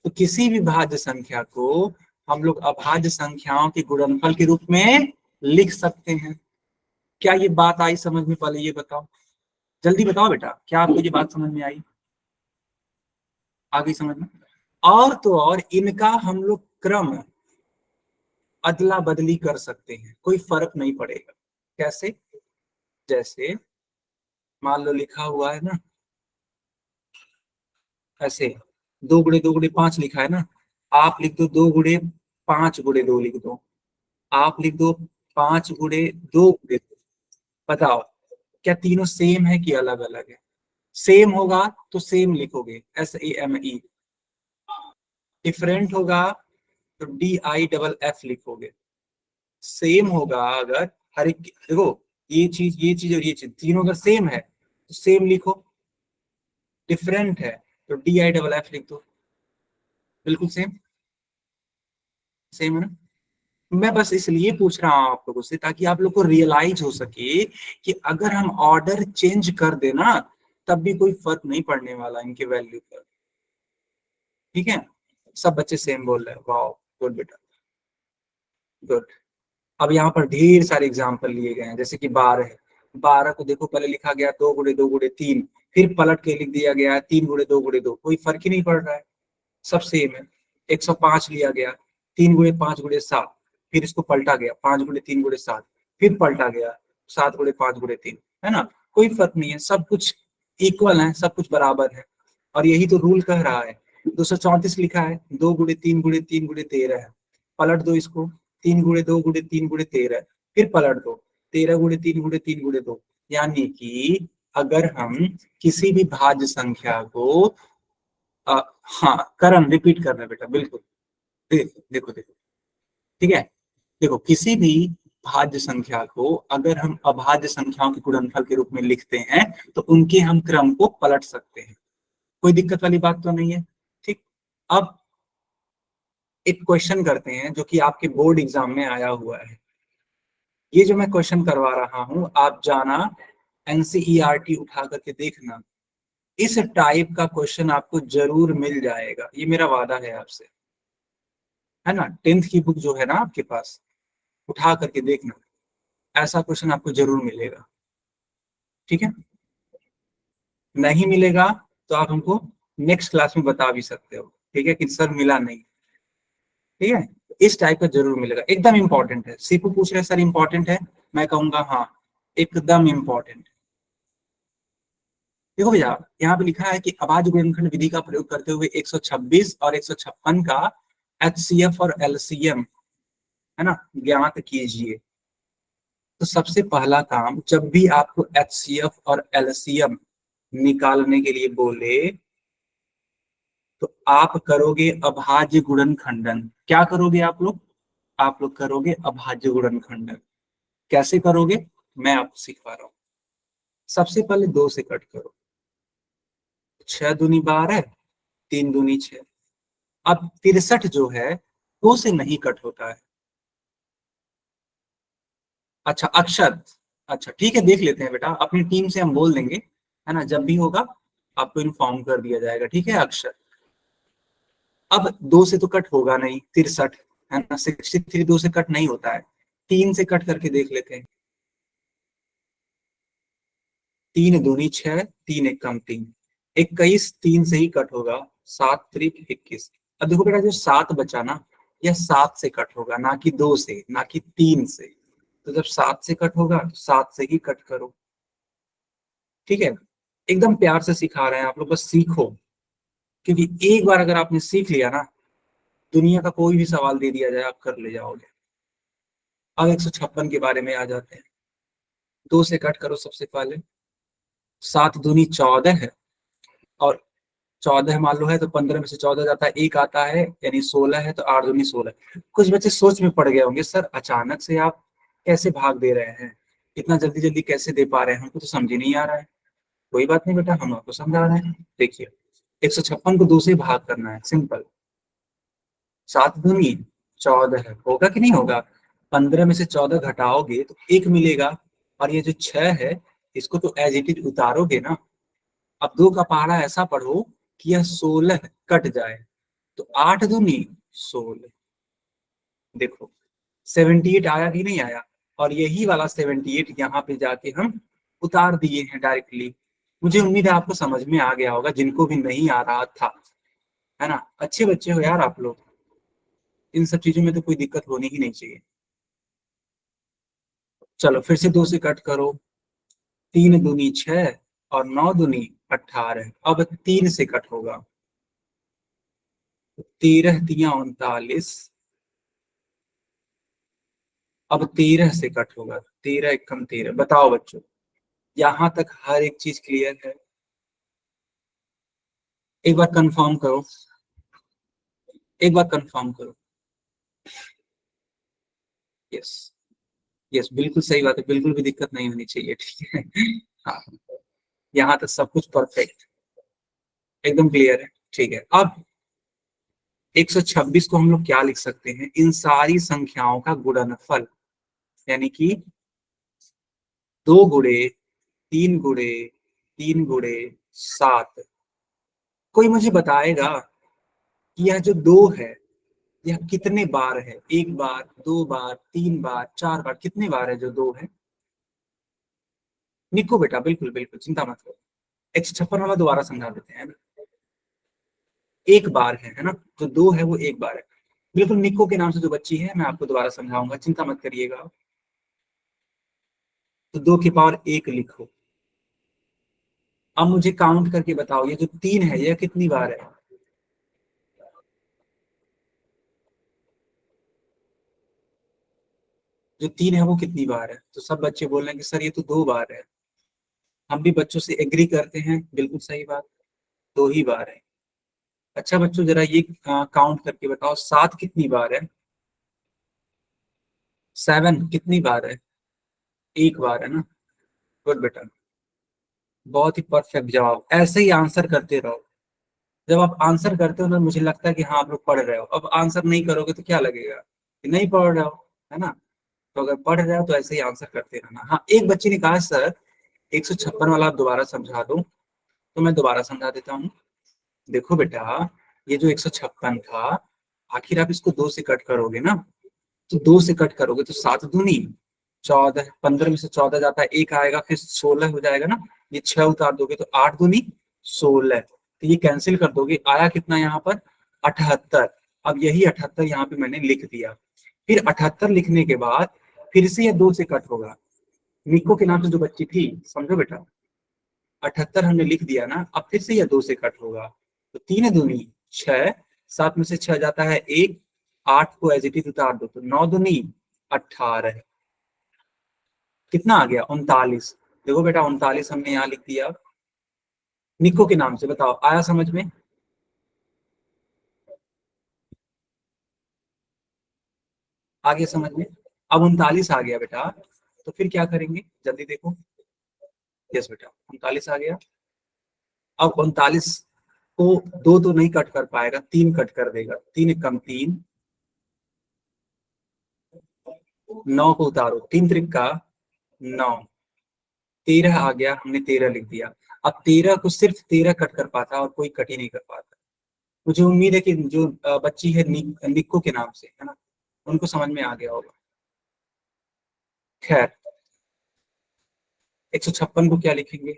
तो किसी भी भाज्य संख्या को हम लोग अभाज्य संख्याओं के गुणनफल के रूप में लिख सकते हैं। क्या ये बात आई समझ में? पहले ये बताओ, जल्दी बताओ बेटा, क्या आपको ये बात समझ में आई? आ गई समझ में? और तो और इनका हम लोग क्रम अदला बदली कर सकते हैं, कोई फर्क नहीं पड़ेगा। कैसे? जैसे मान लो लिखा हुआ है ना ऐसे, 2 × 2 × 5 लिखा है ना, आप लिख दो 2 × 5 × 2 लिख दो, आप लिख दो 5 × 2 × 2। बताओ, क्या तीनों सेम है कि अलग अलग है? सेम होगा तो सेम लिखोगे, SAME। डिफरेंट होगा तो DIFF लिखोगे। सेम होगा अगर हर एक, देखो ये चीज और ये चीज तीनों अगर सेम है तो सेम लिखो, डिफरेंट है तो DIFF लिख दो। बिल्कुल सेम, सेम है ना? मैं बस इसलिए पूछ रहा हूं आप लोगों से ताकि आप लोग को रियलाइज हो सके कि अगर हम ऑर्डर चेंज कर देना तब भी कोई फर्क नहीं पड़ने वाला इनके वैल्यू पर, ठीक है। सब बच्चे सेम बोल रहे हैं, वाह, गुड बेटा, गुड। अब यहाँ पर ढेर सारे एग्जाम्पल लिए गए हैं, जैसे कि 12 है। 12 को देखो, पहले लिखा गया 2 × 2 × 3, फिर पलट के लिख दिया गया 3 × 2 × 2, कोई फर्क ही नहीं पड़ रहा है, सब सेम है। 105 लिया गया, 3 × 5 × 7, फिर इसको पलटा गया 5 × 3 × 7, फिर पलटा गया 7 × 5 × 3, है ना? कोई फर्क नहीं है, सब कुछ इक्वल है, सब कुछ बराबर है, और यही तो रूल कह रहा है। 234 लिखा है, 2 × 3 × 3 × 13 है, पलट दो इसको, 3 × 2 × 3 × 13, फिर पलट दो 13 × 3 × 3 × 2, यानी कि अगर हम किसी भी भाज्य संख्या को हाँ, करण रिपीट करना बेटा, बिल्कुल। देखो देखो देखो, ठीक है। देखो, किसी भी भाज्य संख्या को अगर हम अभाज्य संख्याओं के गुणनफल के रूप में लिखते हैं तो उनके हम क्रम को पलट सकते हैं, कोई दिक्कत वाली बात तो नहीं है, ठीक। अब एक क्वेश्चन करते हैं जो कि आपके बोर्ड एग्जाम में आया हुआ है। ये जो मैं क्वेश्चन करवा रहा हूं, आप जाना NCERT उठा करके देखना, इस टाइप का क्वेश्चन आपको जरूर मिल जाएगा, ये मेरा वादा है आपसे, है ना। 10th की बुक जो है ना आपके पास, उठा करके देखना, ऐसा क्वेश्चन आपको जरूर मिलेगा। ठीक है, नहीं मिलेगा तो आप हमको नेक्स्ट क्लास में बता भी सकते हो, ठीक है, कि सर मिला नहीं। ठीक है, इस टाइप का जरूर मिलेगा, एकदम इंपॉर्टेंट है। सीपू पूछ रहे सर इंपॉर्टेंट है, मैं कहूंगा हाँ, एकदम इंपॉर्टेंट। देखो भैया, यहाँ पे लिखा है कि अभाज्य गुणनखंड विधि का प्रयोग करते हुए 126 और 156 का एचसीएफ और एलसीएम, है ना, ज्ञात कीजिए। तो सबसे पहला काम, जब भी आपको एचसीएफ और एलसीएम निकालने के लिए बोले, तो आप करोगे अभाज्य गुणनखंडन। क्या करोगे आप लोग करोगे अभाज्य गुणनखंडन। कैसे करोगे, मैं आपको सिखा रहा हूँ। सबसे पहले 2 से कट करो, 6 दूनी 12, 3 दूनी 6। अब 63 जो है 2 से नहीं कट होता है। अच्छा अक्षर, अच्छा ठीक है, देख लेते हैं बेटा, अपनी टीम से हम बोल देंगे, है ना, जब भी होगा आपको इन्फॉर्म कर दिया जाएगा। ठीक है, अक्षर। अब 2 से तो कट होगा नहीं, 63, है ना, 63 2 से कट नहीं होता है। 3 से कट करके देख लेते हैं। 3 दूनी 6, 3 एक कम 3, 21, 3 से ही कट होगा, 7 त्रिक 21। अब देखो बेटा, जो 7 बचा ना, यह 7 से कट होगा, ना कि 2 से, ना कि 3 से। तो जब 7 से कट होगा तो 7 से ही कट करो। ठीक है, एकदम प्यार से सिखा रहे हैं आप लोग, बस सीखो। क्योंकि एक बार अगर आपने सीख लिया ना, दुनिया का कोई भी सवाल दे दिया जाए आप कर ले जाओगे। अब 156 के बारे में आ जाते हैं। 2 से कट करो सबसे पहले। 7 दूनी 14 है, और 14 मान लो है तो 15 में से 14 जाता है, एक आता है, यानी 16 है, तो 8 दूनी 16। कुछ बच्चे सोच में पड़ गए होंगे, सर अचानक से आप कैसे भाग दे रहे हैं, इतना जल्दी जल्दी कैसे दे पा रहे हैं, हमको तो समझ ही नहीं आ रहा है। कोई बात नहीं बेटा, हम आपको समझा रहे हैं। देखिए, 156 को 2 से भाग करना है, सिंपल। 7 दूनी 14 है, होगा कि नहीं होगा। 15 में से 14 घटाओगे तो 1 मिलेगा, और ये जो 6 है, इसको तो एज इट इज उतारोगे ना। अब 2 का पहाड़ा ऐसा पढ़ो कि यह 16 कट जाए, तो 8 दूनी 16। देखो 78 आया कि नहीं आया, और यही वाला 78 यहाँ पे जाके हम उतार दिए हैं डायरेक्टली। मुझे उम्मीद है आपको समझ में आ गया होगा, जिनको भी नहीं आ रहा था, है ना। अच्छे बच्चे हो यार आप लोग, इन सब चीजों में तो कोई दिक्कत होनी ही नहीं चाहिए। चलो फिर से 2 से कट करो। 3 दूनी 6, और 9 दूनी 18। अब 3 से कट होगा, 13 तिया 39। अब 13 से कट होगा, 13 एक कम 13। बताओ बच्चों, यहां तक हर एक चीज क्लियर है। एक बार कंफर्म करो, एक बार कंफर्म करो। यस, यस बिल्कुल सही बात है, बिल्कुल भी दिक्कत नहीं होनी चाहिए। ठीक है, हाँ, यहाँ तक सब कुछ परफेक्ट, एकदम क्लियर है। ठीक है, अब 126 को हम लोग क्या लिख सकते हैं, इन सारी संख्याओं का गुणनफल, यानी कि 2 गुणे 3 गुणे 3 गुणे 7। कोई मुझे बताएगा कि यह जो 2 है, यह कितने बार है, 1 बार, 2 बार, 3 बार, 4 बार, कितने बार है जो 2 है। निको बेटा, बिल्कुल बिल्कुल चिंता मत करो। 156 वाला दोबारा समझा देते हैं ना। 1 बार है ना, जो 2 है वो 1 बार है। बिल्कुल, निको के नाम से जो बच्ची है, मैं आपको दोबारा समझाऊंगा, चिंता मत करिएगा। तो 2 की पावर 1 लिखो। अब मुझे काउंट करके बताओ, ये जो 3 है यह कितनी बार है। जो 3 है वो कितनी बार है, तो सब बच्चे बोल रहे हैं कि सर ये तो 2 बार है। हम भी बच्चों से एग्री करते हैं, बिल्कुल सही बात, 2 ही बार है। अच्छा बच्चों, जरा ये काउंट करके बताओ, 7 कितनी बार है। 7 कितनी बार है, 1 बार है ना। गुड बेटा, बहुत ही परफेक्ट जवाब, ऐसे ही आंसर करते रहो। जब आप आंसर करते हो ना, मुझे लगता है कि हाँ आप लोग पढ़ रहे हो। अब आंसर नहीं करोगे तो क्या लगेगा कि नहीं पढ़ रहे हो, है ना। तो अगर पढ़ रहे हो तो ऐसे ही आंसर करते रहना। हाँ, एक बच्चे ने कहा सर 156 वाला आप दोबारा समझा दो। तो मैं दोबारा समझा देता हूँ। देखो बेटा, ये जो 156 था, आखिर आप इसको 2 से कट करोगे ना, तो 2 से कट करोगे तो 7 दूनी 14, 15 में से 14 जाता है, एक आएगा, फिर 16 हो जाएगा ना। ये 6 उतार दोगे तो 8 दूनी 16, तो ये कैंसिल कर दोगे, आया कितना यहाँ पर 78। अब यही 78 यहाँ पे मैंने लिख दिया। फिर 78 लिखने के बाद फिर से ये 2 से कट होगा। निको के नाम से जो बच्ची थी, समझो बेटा, 78 हमने लिख दिया ना, अब फिर से यह 2 से कट होगा, तो 3 दूनी 6, 7 में से 6 जाता है एक, 8 को एज इट इज उतार दो तो 9 दूनी 18, कितना आ गया 39। देखो बेटा 39 हमने यहाँ लिख दिया निको के नाम से। बताओ आया समझ में? आ गया समझ में? अब 39 आ गया बेटा, तो फिर क्या करेंगे जल्दी देखो। यस बेटा 39 आ गया। अब 39 को 2 तो नहीं कट कर पाएगा, 3 कट कर देगा, 3 कम 3, 9 को उतारो, 3 त्रिक का 9, 13 आ गया, हमने 13 लिख दिया। अब 13 को सिर्फ 13 कट कर पाता और कोई कट ही नहीं कर पाता। मुझे उम्मीद है कि जो बच्ची है निक्को के नाम से है ना, उनको समझ में आ गया होगा। खैर 156 को क्या लिखेंगे,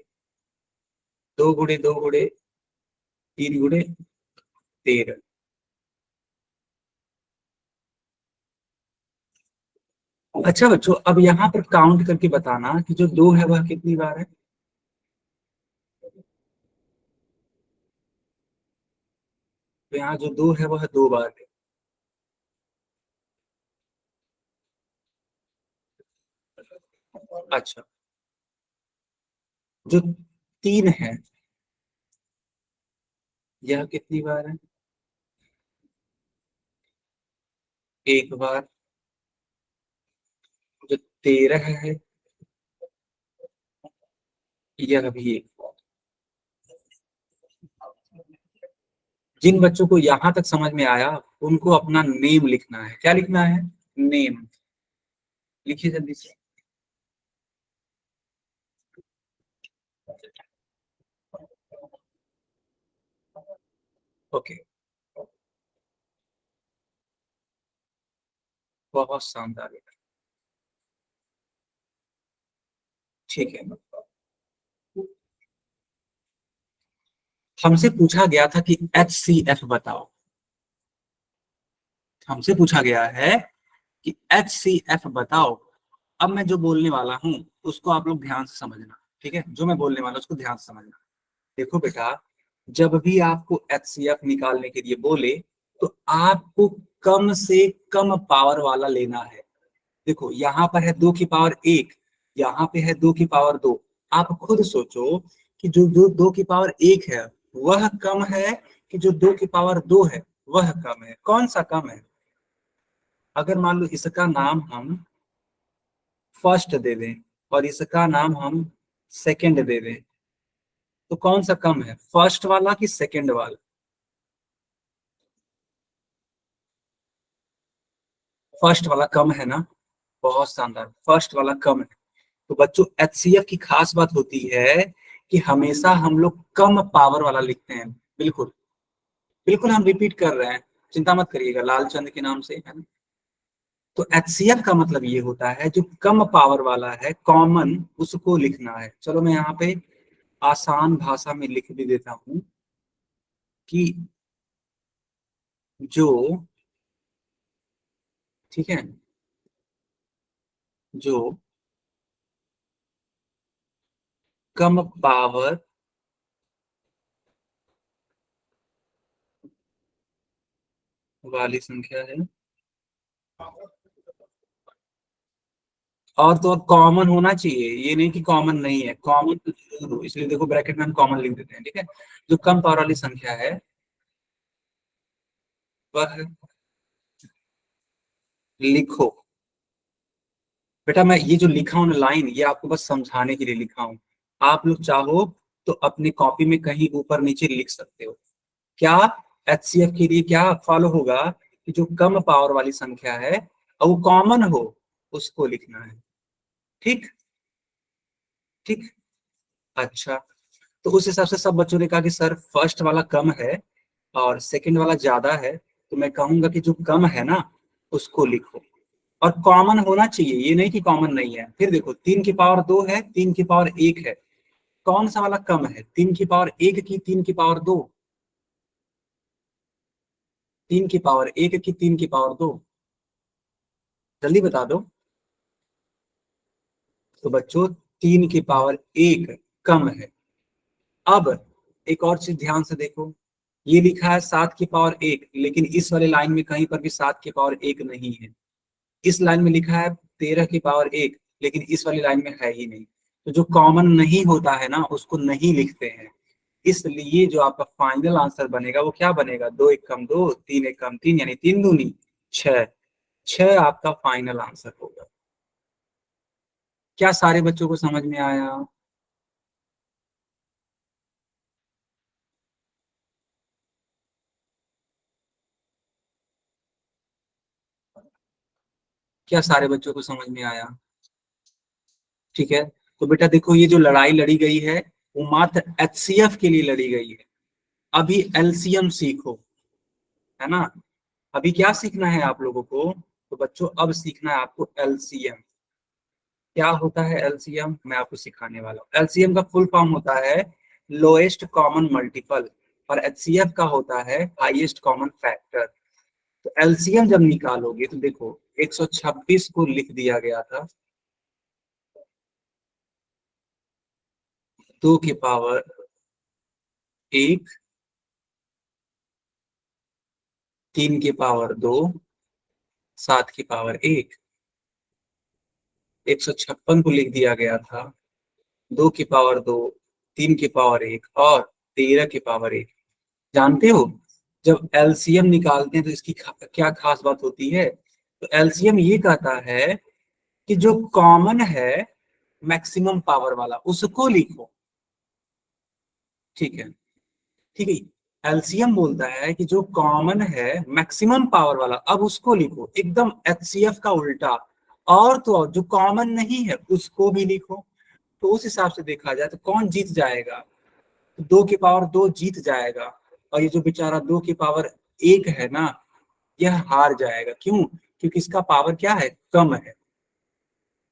2 गुणे 2 गुणे 3 गुणे 13। अच्छा बच्चों, अब यहाँ पर काउंट करके बताना कि जो 2 है वह कितनी बार है। तो यहाँ जो 2 है वह 2 बार है। अच्छा, जो 3 है यह कितनी बार है, 1 बार। जो 13 है यह भी 1 बार। जिन बच्चों को यहां तक समझ में आया उनको अपना नेम लिखना है। क्या लिखना है? नेम। लिखिए जल्दी से। ओके, बहुत शानदार बेटा। ठीक है, हमसे पूछा गया था कि HCF बताओ। हमसे पूछा गया है कि HCF बताओ। अब मैं जो बोलने वाला हूं उसको आप लोग ध्यान से समझना, ठीक है? जो मैं बोलने वाला उसको ध्यान से समझना। देखो बेटा, जब भी आपको HCF निकालने के लिए बोले तो आपको कम से कम पावर वाला लेना है। देखो यहाँ पर है 2 की पावर 1, यहाँ पे है 2 की पावर 2। आप खुद सोचो कि जो 2 की पावर 1 है वह कम है कि जो 2 की पावर 2 है वह कम है, कौन सा कम है? अगर मान लो इसका नाम हम फर्स्ट दे दें और इसका नाम हम सेकंड दे दें, तो कौन सा कम है, फर्स्ट वाला कि सेकंड वाला? फर्स्ट वाला कम है ना। बहुत शानदार, फर्स्ट वाला कम है। तो बच्चों HCF की खास बात होती है कि हमेशा हम लोग कम पावर वाला लिखते हैं। बिल्कुल बिल्कुल, हम रिपीट कर रहे हैं, चिंता मत करिएगा, लालचंद के नाम से है ना। तो HCF का मतलब ये होता है जो कम पावर वाला है, कॉमन, उसको लिखना है। चलो मैं यहाँ पे आसान भाषा में लिख भी देता हूँ कि जो, ठीक है, जो कम पावर वाली संख्या है, और तो कॉमन होना चाहिए, ये नहीं कि कॉमन नहीं है, कॉमन तो जरूर हो, इसलिए देखो ब्रैकेट में हम कॉमन लिख देते हैं, ठीक है। जो कम पावर वाली संख्या है वह, लिखो बेटा, मैं ये जो लिखा हूं ना लाइन, ये आपको बस समझाने के लिए लिखा हूं। आप लोग चाहो तो अपनी कॉपी में कहीं ऊपर नीचे लिख सकते हो। क्या? HCF के लिए क्या फॉलो होगा कि जो कम पावर वाली संख्या है और वो कॉमन हो उसको लिखना है। ठीक, ठीक। अच्छा, तो उस हिसाब से सब बच्चों ने कहा कि सर फर्स्ट वाला कम है और सेकंड वाला ज्यादा है, तो मैं कहूंगा कि जो कम है ना उसको लिखो, और कॉमन होना चाहिए, ये नहीं कि कॉमन नहीं है। फिर देखो 3 की पावर 2 है, 3 की पावर 1 है, कौन सा वाला कम है, 3 की पावर 1 की 3 की पावर 2? 3 की पावर 1 की 3 की पावर 2, जल्दी बता दो। तो बच्चों 3 की पावर 1 कम है। अब एक और चीज ध्यान से देखो, ये लिखा है 7 की पावर 1, लेकिन इस वाले लाइन में कहीं पर भी 7 की पावर 1 नहीं है। इस लाइन में लिखा है 13 की पावर 1, लेकिन इस वाली लाइन में है ही नहीं। तो जो कॉमन नहीं होता है ना उसको नहीं लिखते हैं। इसलिए जो आपका फाइनल आंसर बनेगा वो क्या बनेगा, 2 1 कम 2, 3 1 कम 3, यानी 3 दूनी 6। 6 आपका फाइनल आंसर होगा। क्या सारे बच्चों को समझ में आया? क्या सारे बच्चों को समझ में आया? ठीक है। तो बेटा देखो, ये जो लड़ाई लड़ी गई है वो मात्र एचसीएफ के लिए लड़ी गई है। अभी एलसीएम सीखो, है ना। अभी क्या सीखना है आप लोगों को? तो बच्चों अब सीखना है आपको एलसीएम। क्या होता है एलसीएम, मैं आपको सिखाने वाला हूँ। एलसीएम का फुल फॉर्म होता है लोएस्ट कॉमन मल्टीपल, और एचसीएफ का होता है हाईएस्ट कॉमन फैक्टर। तो एलसीएम जब निकालोगे तो देखो 126 को लिख दिया गया था 2 की पावर 1, 3 की पावर 2, 7 की पावर 1। 156 को लिख दिया गया था 2 की पावर 2, 3 की पावर 1 और 13 की पावर 1। जानते हो जब एलसीएम निकालते हैं तो इसकी क्या खास बात होती है? तो एलसीएम ये कहता है कि जो कॉमन है मैक्सिमम पावर वाला उसको लिखो। ठीक है, ठीक है। एलसीएम बोलता है कि जो कॉमन है मैक्सिमम पावर वाला, अब उसको लिखो, एकदम एचसीएफ का उल्टा। और तो और जो कॉमन नहीं है उसको भी लिखो। तो उस हिसाब से देखा जाए तो कौन जीत जाएगा? 2 की पावर 2 जीत जाएगा, और ये जो बेचारा 2 की पावर 1 है ना, यह हार जाएगा। क्यों? क्योंकि इसका पावर क्या है, कम है।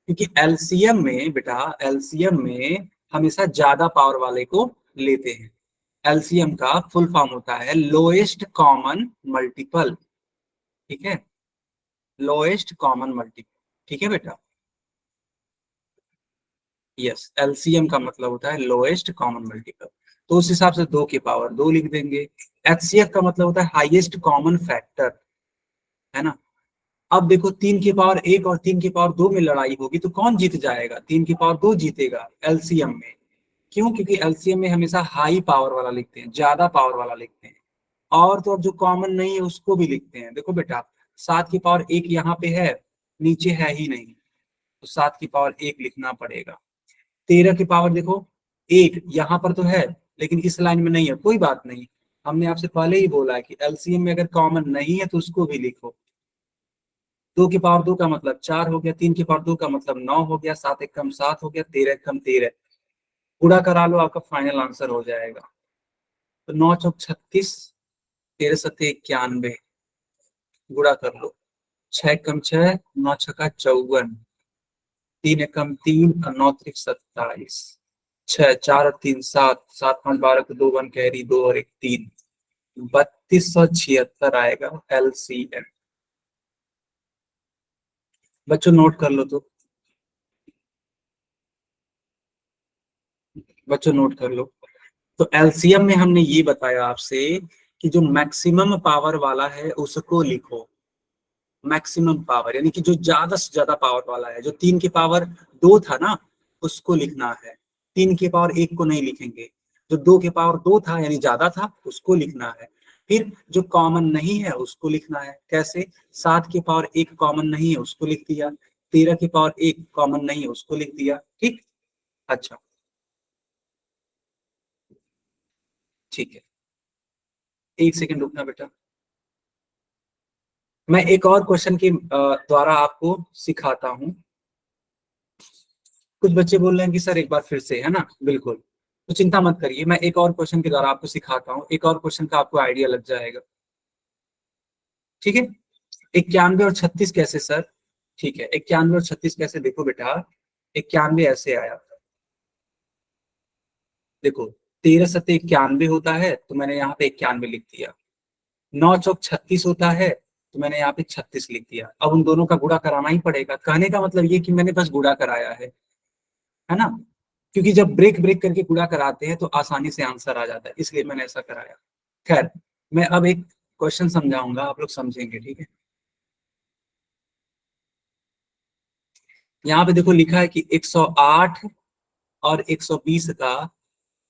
क्योंकि एलसीएम में बेटा, एलसीएम में हमेशा ज्यादा पावर वाले को लेते हैं। एलसीएम का फुल फॉर्म होता है लोएस्ट कॉमन मल्टीपल। ठीक है, लोएस्ट कॉमन मल्टीपल। ठीक है बेटा। यस, एलसीएम का मतलब होता है लोएस्ट कॉमन मल्टीपल। तो उस हिसाब से 2 की पावर 2 लिख देंगे। एचसीएफ का मतलब होता है हाईएस्ट कॉमन फैक्टर, है ना। अब देखो 3 की पावर 1 और 3 की पावर 2 में लड़ाई होगी तो कौन जीत जाएगा? 3 की पावर 2 जीतेगा एलसीएम में। क्यों? क्योंकि एलसीएम में हमेशा हाई पावर वाला लिखते हैं, ज्यादा पावर वाला लिखते हैं। और तो और जो कॉमन नहीं है उसको भी लिखते हैं। देखो बेटा 7 की पावर 1 यहाँ पे है, नीचे है ही नहीं, तो 7 की पावर 1 लिखना पड़ेगा। 13 की पावर देखो 1 यहाँ पर तो है, लेकिन इस लाइन में नहीं है, कोई बात नहीं। हमने आपसे पहले ही बोला है कि एलसीएम में अगर कॉमन नहीं है तो उसको भी लिखो। 2 की पावर 2 का मतलब 4 हो गया, 3 की पावर 2 का मतलब 9 हो गया, 7 1 कम 7 हो गया, 13 1 कम 13। पूरा करा लो, आपका फाइनल आंसर हो जाएगा। तो 9 चौक 36, 13 सत्ते 91, गुणा कर लो। 6 1 कम 6, 9 छक्का 54, 3 1 कम 3 और 9 3 27। 6 4 और 3 7, 7 5 12 को 2 1 कैरी, 2 और 1 3, 3276 आएगा एलसीएम। बच्चों नोट कर लो तो, बच्चों नोट कर लो। तो एलसीएम में हमने ये बताया आपसे कि जो मैक्सिमम पावर वाला है उसको लिखो। मैक्सिमम पावर यानी कि जो ज्यादा से ज्यादा पावर वाला है। जो 3 की पावर 2 था ना उसको लिखना है, 3 की पावर 1 को नहीं लिखेंगे। जो 2 की पावर 2 था यानी ज्यादा था उसको लिखना है। फिर जो कॉमन नहीं है उसको लिखना है। कैसे? 7 की पावर 1 कॉमन नहीं है उसको लिख दिया, 13 की पावर 1 कॉमन नहीं है उसको लिख दिया। ठीक, अच्छा, ठीक है। 1 सेकंड रुकना बेटा, मैं एक और क्वेश्चन के द्वारा आपको सिखाता हूँ। कुछ बच्चे बोल रहे हैं कि सर एक बार फिर से, है ना, बिल्कुल। तो चिंता मत करिए, मैं एक और क्वेश्चन के द्वारा आपको सिखाता हूँ, एक और क्वेश्चन का आपको आइडिया लग जाएगा। ठीक है, 91 और 36 कैसे सर? ठीक है, 91 और 36 कैसे, देखो बेटा, 91 ऐसे आया, देखो 13 सत्ते 91 होता है, तो मैंने यहाँ पे 91 लिख दिया। 9 चौक 36 होता है, तो मैंने यहाँ पे 36 लिख दिया। अब उन दोनों का गुणा कराना ही पड़ेगा, कहने का मतलब ये कि मैंने बस गुणा कराया है ना, क्योंकि जब ब्रेक ब्रेक करके गुणा कराते हैं तो आसानी से आंसर आ जाता है, इसलिए मैंने ऐसा कराया। खैर, मैं अब एक क्वेश्चन समझाऊंगा, आप लोग समझेंगे, ठीक है। यहाँ पे देखो लिखा है कि 108 और 120 का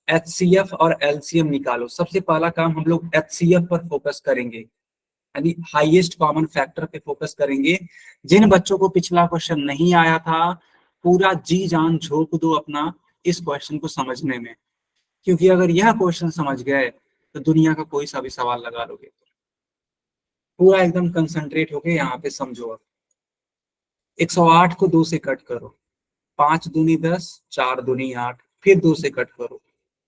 एचसीएफ और एलसीएम निकालो। सबसे पहला काम हम लोग एचसीएफ पर फोकस करेंगे, यानी हाईएस्ट कॉमन फैक्टर पे फोकस करेंगे। जिन बच्चों को पिछला क्वेश्चन नहीं आया था, पूरा जी जान झोंक दो अपना इस क्वेश्चन को समझने में, क्योंकि अगर यह क्वेश्चन समझ गए तो दुनिया का कोई सा भी सवाल लगा लोगे। पूरा एकदम कंसंट्रेट होके यहाँ पे समझो। अब 108 को 2 से कट करो, 5 दूनी 10, 4 दूनी 8, फिर 2 से कट करो,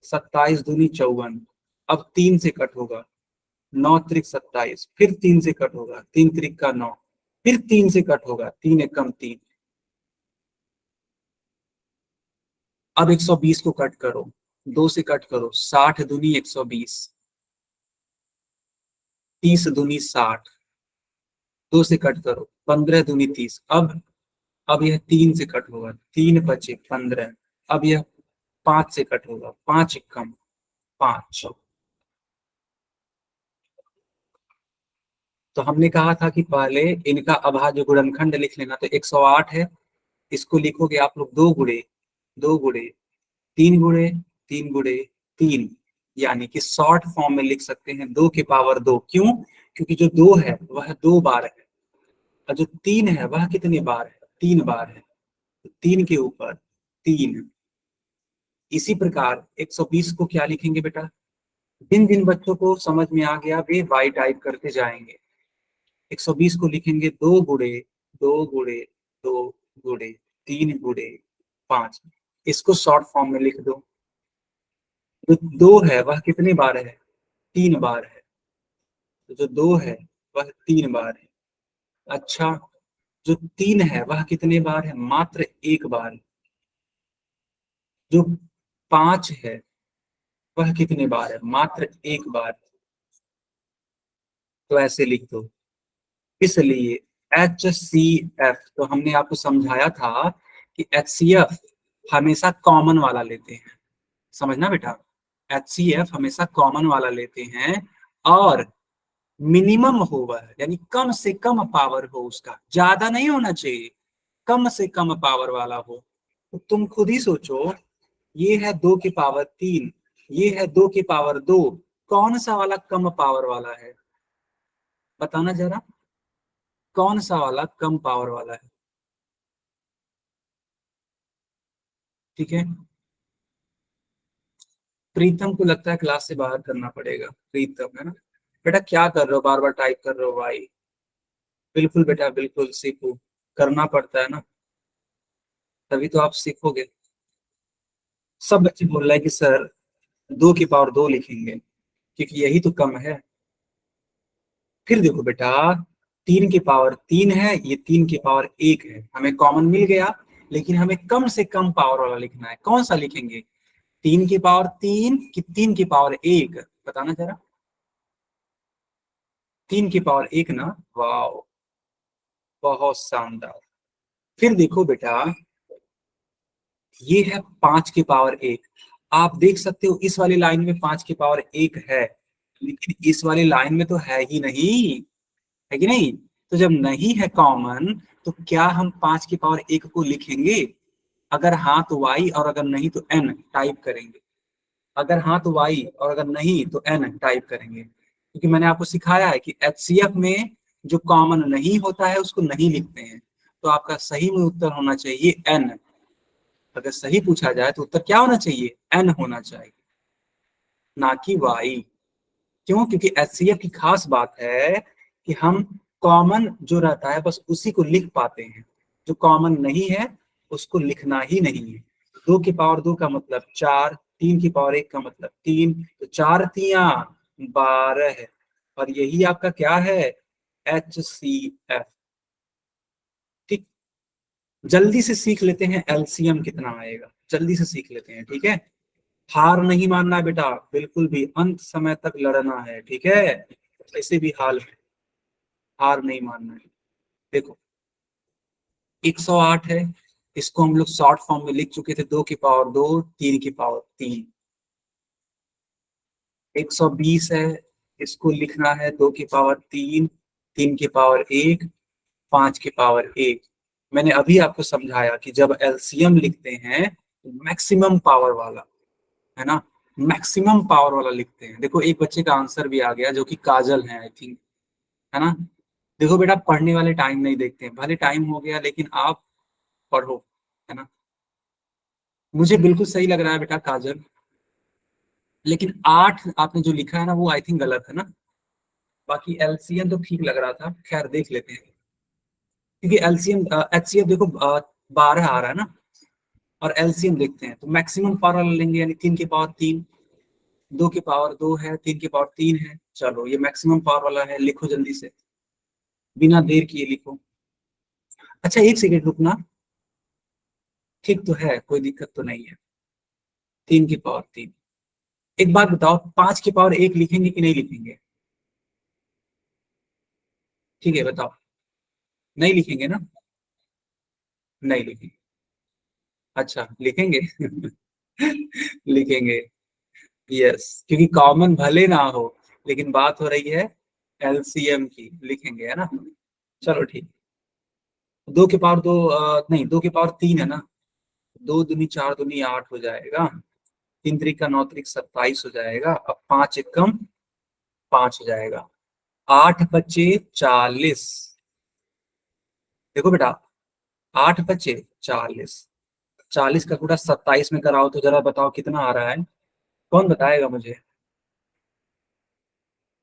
27 दूनी 54, अब 3 से कट होगा, 9 त्रिक 27, फिर 3 से कट होगा, 3 त्रिक का 9, फिर 3 से कट होगा, 3 एकम 3। अब 120 को कट करो, 2 से कट करो, 60 दूनी 120, 30 दूनी 60, 2 से कट करो, 15 दूनी 30। अब यह 3 से कट होगा, 3 बचे 15, अब यह 5 से कट होगा, 5 एकम 5। तो हमने कहा था कि पहले इनका अभाज्य गुणनखंड लिख लेना, तो 108 है, इसको लिखोगे आप लोग 2 गुणे 2 गुणे 3 गुणे 3 गुणे 3, यानी कि शॉर्ट फॉर्म में लिख सकते हैं 2 की पावर 2। क्यों? क्योंकि जो 2 है वह 2 बार है, और जो 3 है वह कितने बार है? 3 बार है, तो 3 के ऊपर 3। इसी प्रकार 120 को क्या लिखेंगे बेटा? जिन जिन बच्चों को समझ में आ गया वे वाई टाइप करते जाएंगे। 120 को लिखेंगे 2 गुणे 2 गुणे 2 गुणे 3 गुणे 5। इसको शॉर्ट फॉर्म में लिख दो। जो 2 है वह कितने बार है? 3 बार है, तो जो 2 है वह 3 बार है। अच्छा, जो 3 है वह कितने बार है? मात्र 1 बार। जो 5 है वह कितने बार है? मात्र 1 बार। तो ऐसे लिख दो। इसलिए HCF, तो हमने आपको समझाया था कि HCF हमेशा कॉमन वाला लेते हैं, समझना बेटा। HCF हमेशा कॉमन वाला लेते हैं, और मिनिमम हो वह, यानी कम से कम पावर हो उसका, ज्यादा नहीं होना चाहिए, कम से कम पावर वाला हो। तो तुम खुद ही सोचो, ये है 2 की पावर 3, ये है 2 की पावर 2, कौन सा वाला कम पावर वाला है? बताना जरा, कौन सा वाला कम पावर वाला है? ठीक है, प्रीतम को लगता है क्लास से बाहर करना पड़ेगा। प्रीतम है ना बेटा, क्या कर रहे हो, बार बार टाइप कर रहे हो भाई? बिल्कुल बेटा, बिल्कुल सीखो, करना पड़ता है ना, तभी तो आप सीखोगे। सब बच्चे बोल रहे हैं कि सर 2 की पावर 2 लिखेंगे, क्योंकि यही तो कम है। फिर देखो बेटा, 3 की पावर 3 है, ये 3 की पावर 1 है, हमें कॉमन मिल गया, लेकिन हमें कम से कम पावर वाला लिखना है। कौन सा लिखेंगे? 3 की पावर 3 कि 3 की पावर 1? बताना जरा। 3 की पावर 1 ना, वाह, बहुत शानदार। फिर देखो बेटा, ये है 5 की पावर 1। आप देख सकते हो इस वाली लाइन में 5 की पावर 1 है, लेकिन इस वाली लाइन में तो है ही नहीं, है कि नहीं? तो जब नहीं है कॉमन, तो क्या हम 5 की पावर 1 को लिखेंगे? अगर हाँ तो y, और अगर नहीं तो n टाइप करेंगे। अगर हाँ तो y, और अगर नहीं तो n टाइप करेंगे, क्योंकि मैंने आपको सिखाया है कि HCF में जो कॉमन नहीं होता है उसको नहीं लिखते हैं। तो आपका सही में उत्तर होना चाहिए n। अगर सही पूछा जाए तो उत्तर क्या होना चाहिए? n होना चाहिए, ना कि y। क्यों? क्योंकि HCF की खास बात है कि हम कॉमन जो रहता है बस उसी को लिख पाते हैं, जो कॉमन नहीं है उसको लिखना ही नहीं है। 2 की पावर 2 का मतलब 4, 3 की पावर 1 का मतलब 3, तो 4 तिया 12 है, और यही आपका क्या है, HCF। ठीक, जल्दी से सीख लेते हैं एलसीएम कितना आएगा, जल्दी से सीख लेते हैं, ठीक है। हार नहीं मानना बेटा, बिल्कुल भी अंत समय तक लड़ना है, ठीक है, किसी भी हाल में हार नहीं मानना है। देखो 108 है, इसको हम लोग शॉर्ट फॉर्म में लिख चुके थे, 2 की पावर 2, 3 की पावर 3। 120 है, इसको लिखना है 2 की पावर 3, 3 की पावर 1, 5 की पावर 1। मैंने अभी आपको समझाया कि जब एलसीएम लिखते हैं मैक्सिमम पावर वाला, है ना, मैक्सिमम पावर वाला लिखते हैं। देखो एक बच्चे का आंसर भी आ गया जो कि काजल है आई थिंक, है ना। देखो बेटा पढ़ने वाले टाइम नहीं देखते हैं, भले टाइम हो गया लेकिन आप पढ़ो, है ना। मुझे बिल्कुल सही लग रहा है बेटा काजल, लेकिन 8 आपने जो लिखा है ना वो आई थिंक गलत है ना। बाकी एलसीएम तो ठीक लग रहा था, खैर देख लेते हैं, क्योंकि एलसीएम एचसीएफ देखो 12 आ रहा है ना, और एलसीएम देखते हैं तो मैक्सिमम पावर वाला लेंगे, यानी 3 की पावर 3, 2 की पावर 2 है, 3 की पावर 3 है। चलो ये मैक्सिमम पावर वाला है, लिखो जल्दी से, बिना देर किए लिखो। अच्छा एक सेकेंड रुकना, ठीक तो है, कोई दिक्कत तो नहीं है। 3 की पावर 3, एक बात बताओ, 5 की पावर 1 लिखेंगे कि नहीं लिखेंगे? ठीक है बताओ, नहीं लिखेंगे ना? नहीं लिखेंगे, अच्छा लिखेंगे लिखेंगे, यस, क्योंकि कॉमन भले ना हो, लेकिन बात हो रही है एलसीएम की, लिखेंगे, है ना। चलो ठीक, 2 की पावर 2, नहीं 2 की पावर 3 है ना, 2 दूनी 4 दूनी 8 हो जाएगा, 3 त्रिक का 9 त्रिक 27 हो जाएगा, अब 5 एकम 5 हो जाएगा, 8 बचे 40। देखो बेटा 8 बचे 40, 40 का गुणा 27 में कराओ तो जरा बताओ कितना आ रहा है, कौन बताएगा मुझे?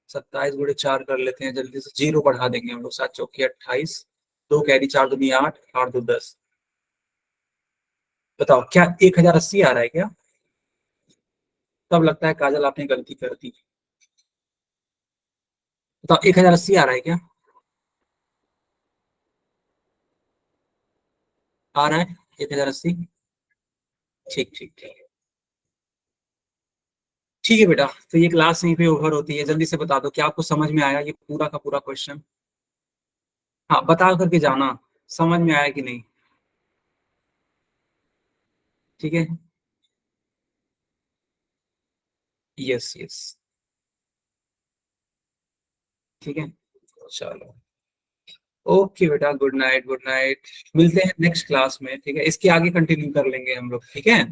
27 गुणे 4 कर लेते हैं जल्दी से, जीरो बढ़ा देंगे हम लोग, 7 चौकी 28, 2 कैरी 4 दूनी 8, 8 दो 10। बताओ क्या 1080 आ रहा है क्या? तब लगता है काजल आपने गलती कर दी। बताओ 1080 आ रहा है क्या? आ रहा है 1080? ठीक ठीक ठीक, ठीक है बेटा, तो ये क्लास यहीं पे ओवर होती है, जल्दी से बता दो क्या आपको समझ में आया ये पूरा का पूरा क्वेश्चन? हाँ बता करके जाना, समझ में आया कि नहीं, ठीक है। यस यस, ठीक है, चलो, ओके बेटा, गुड नाइट गुड नाइट, मिलते हैं नेक्स्ट क्लास में, ठीक है, इसके आगे कंटिन्यू कर लेंगे हम लोग, ठीक है।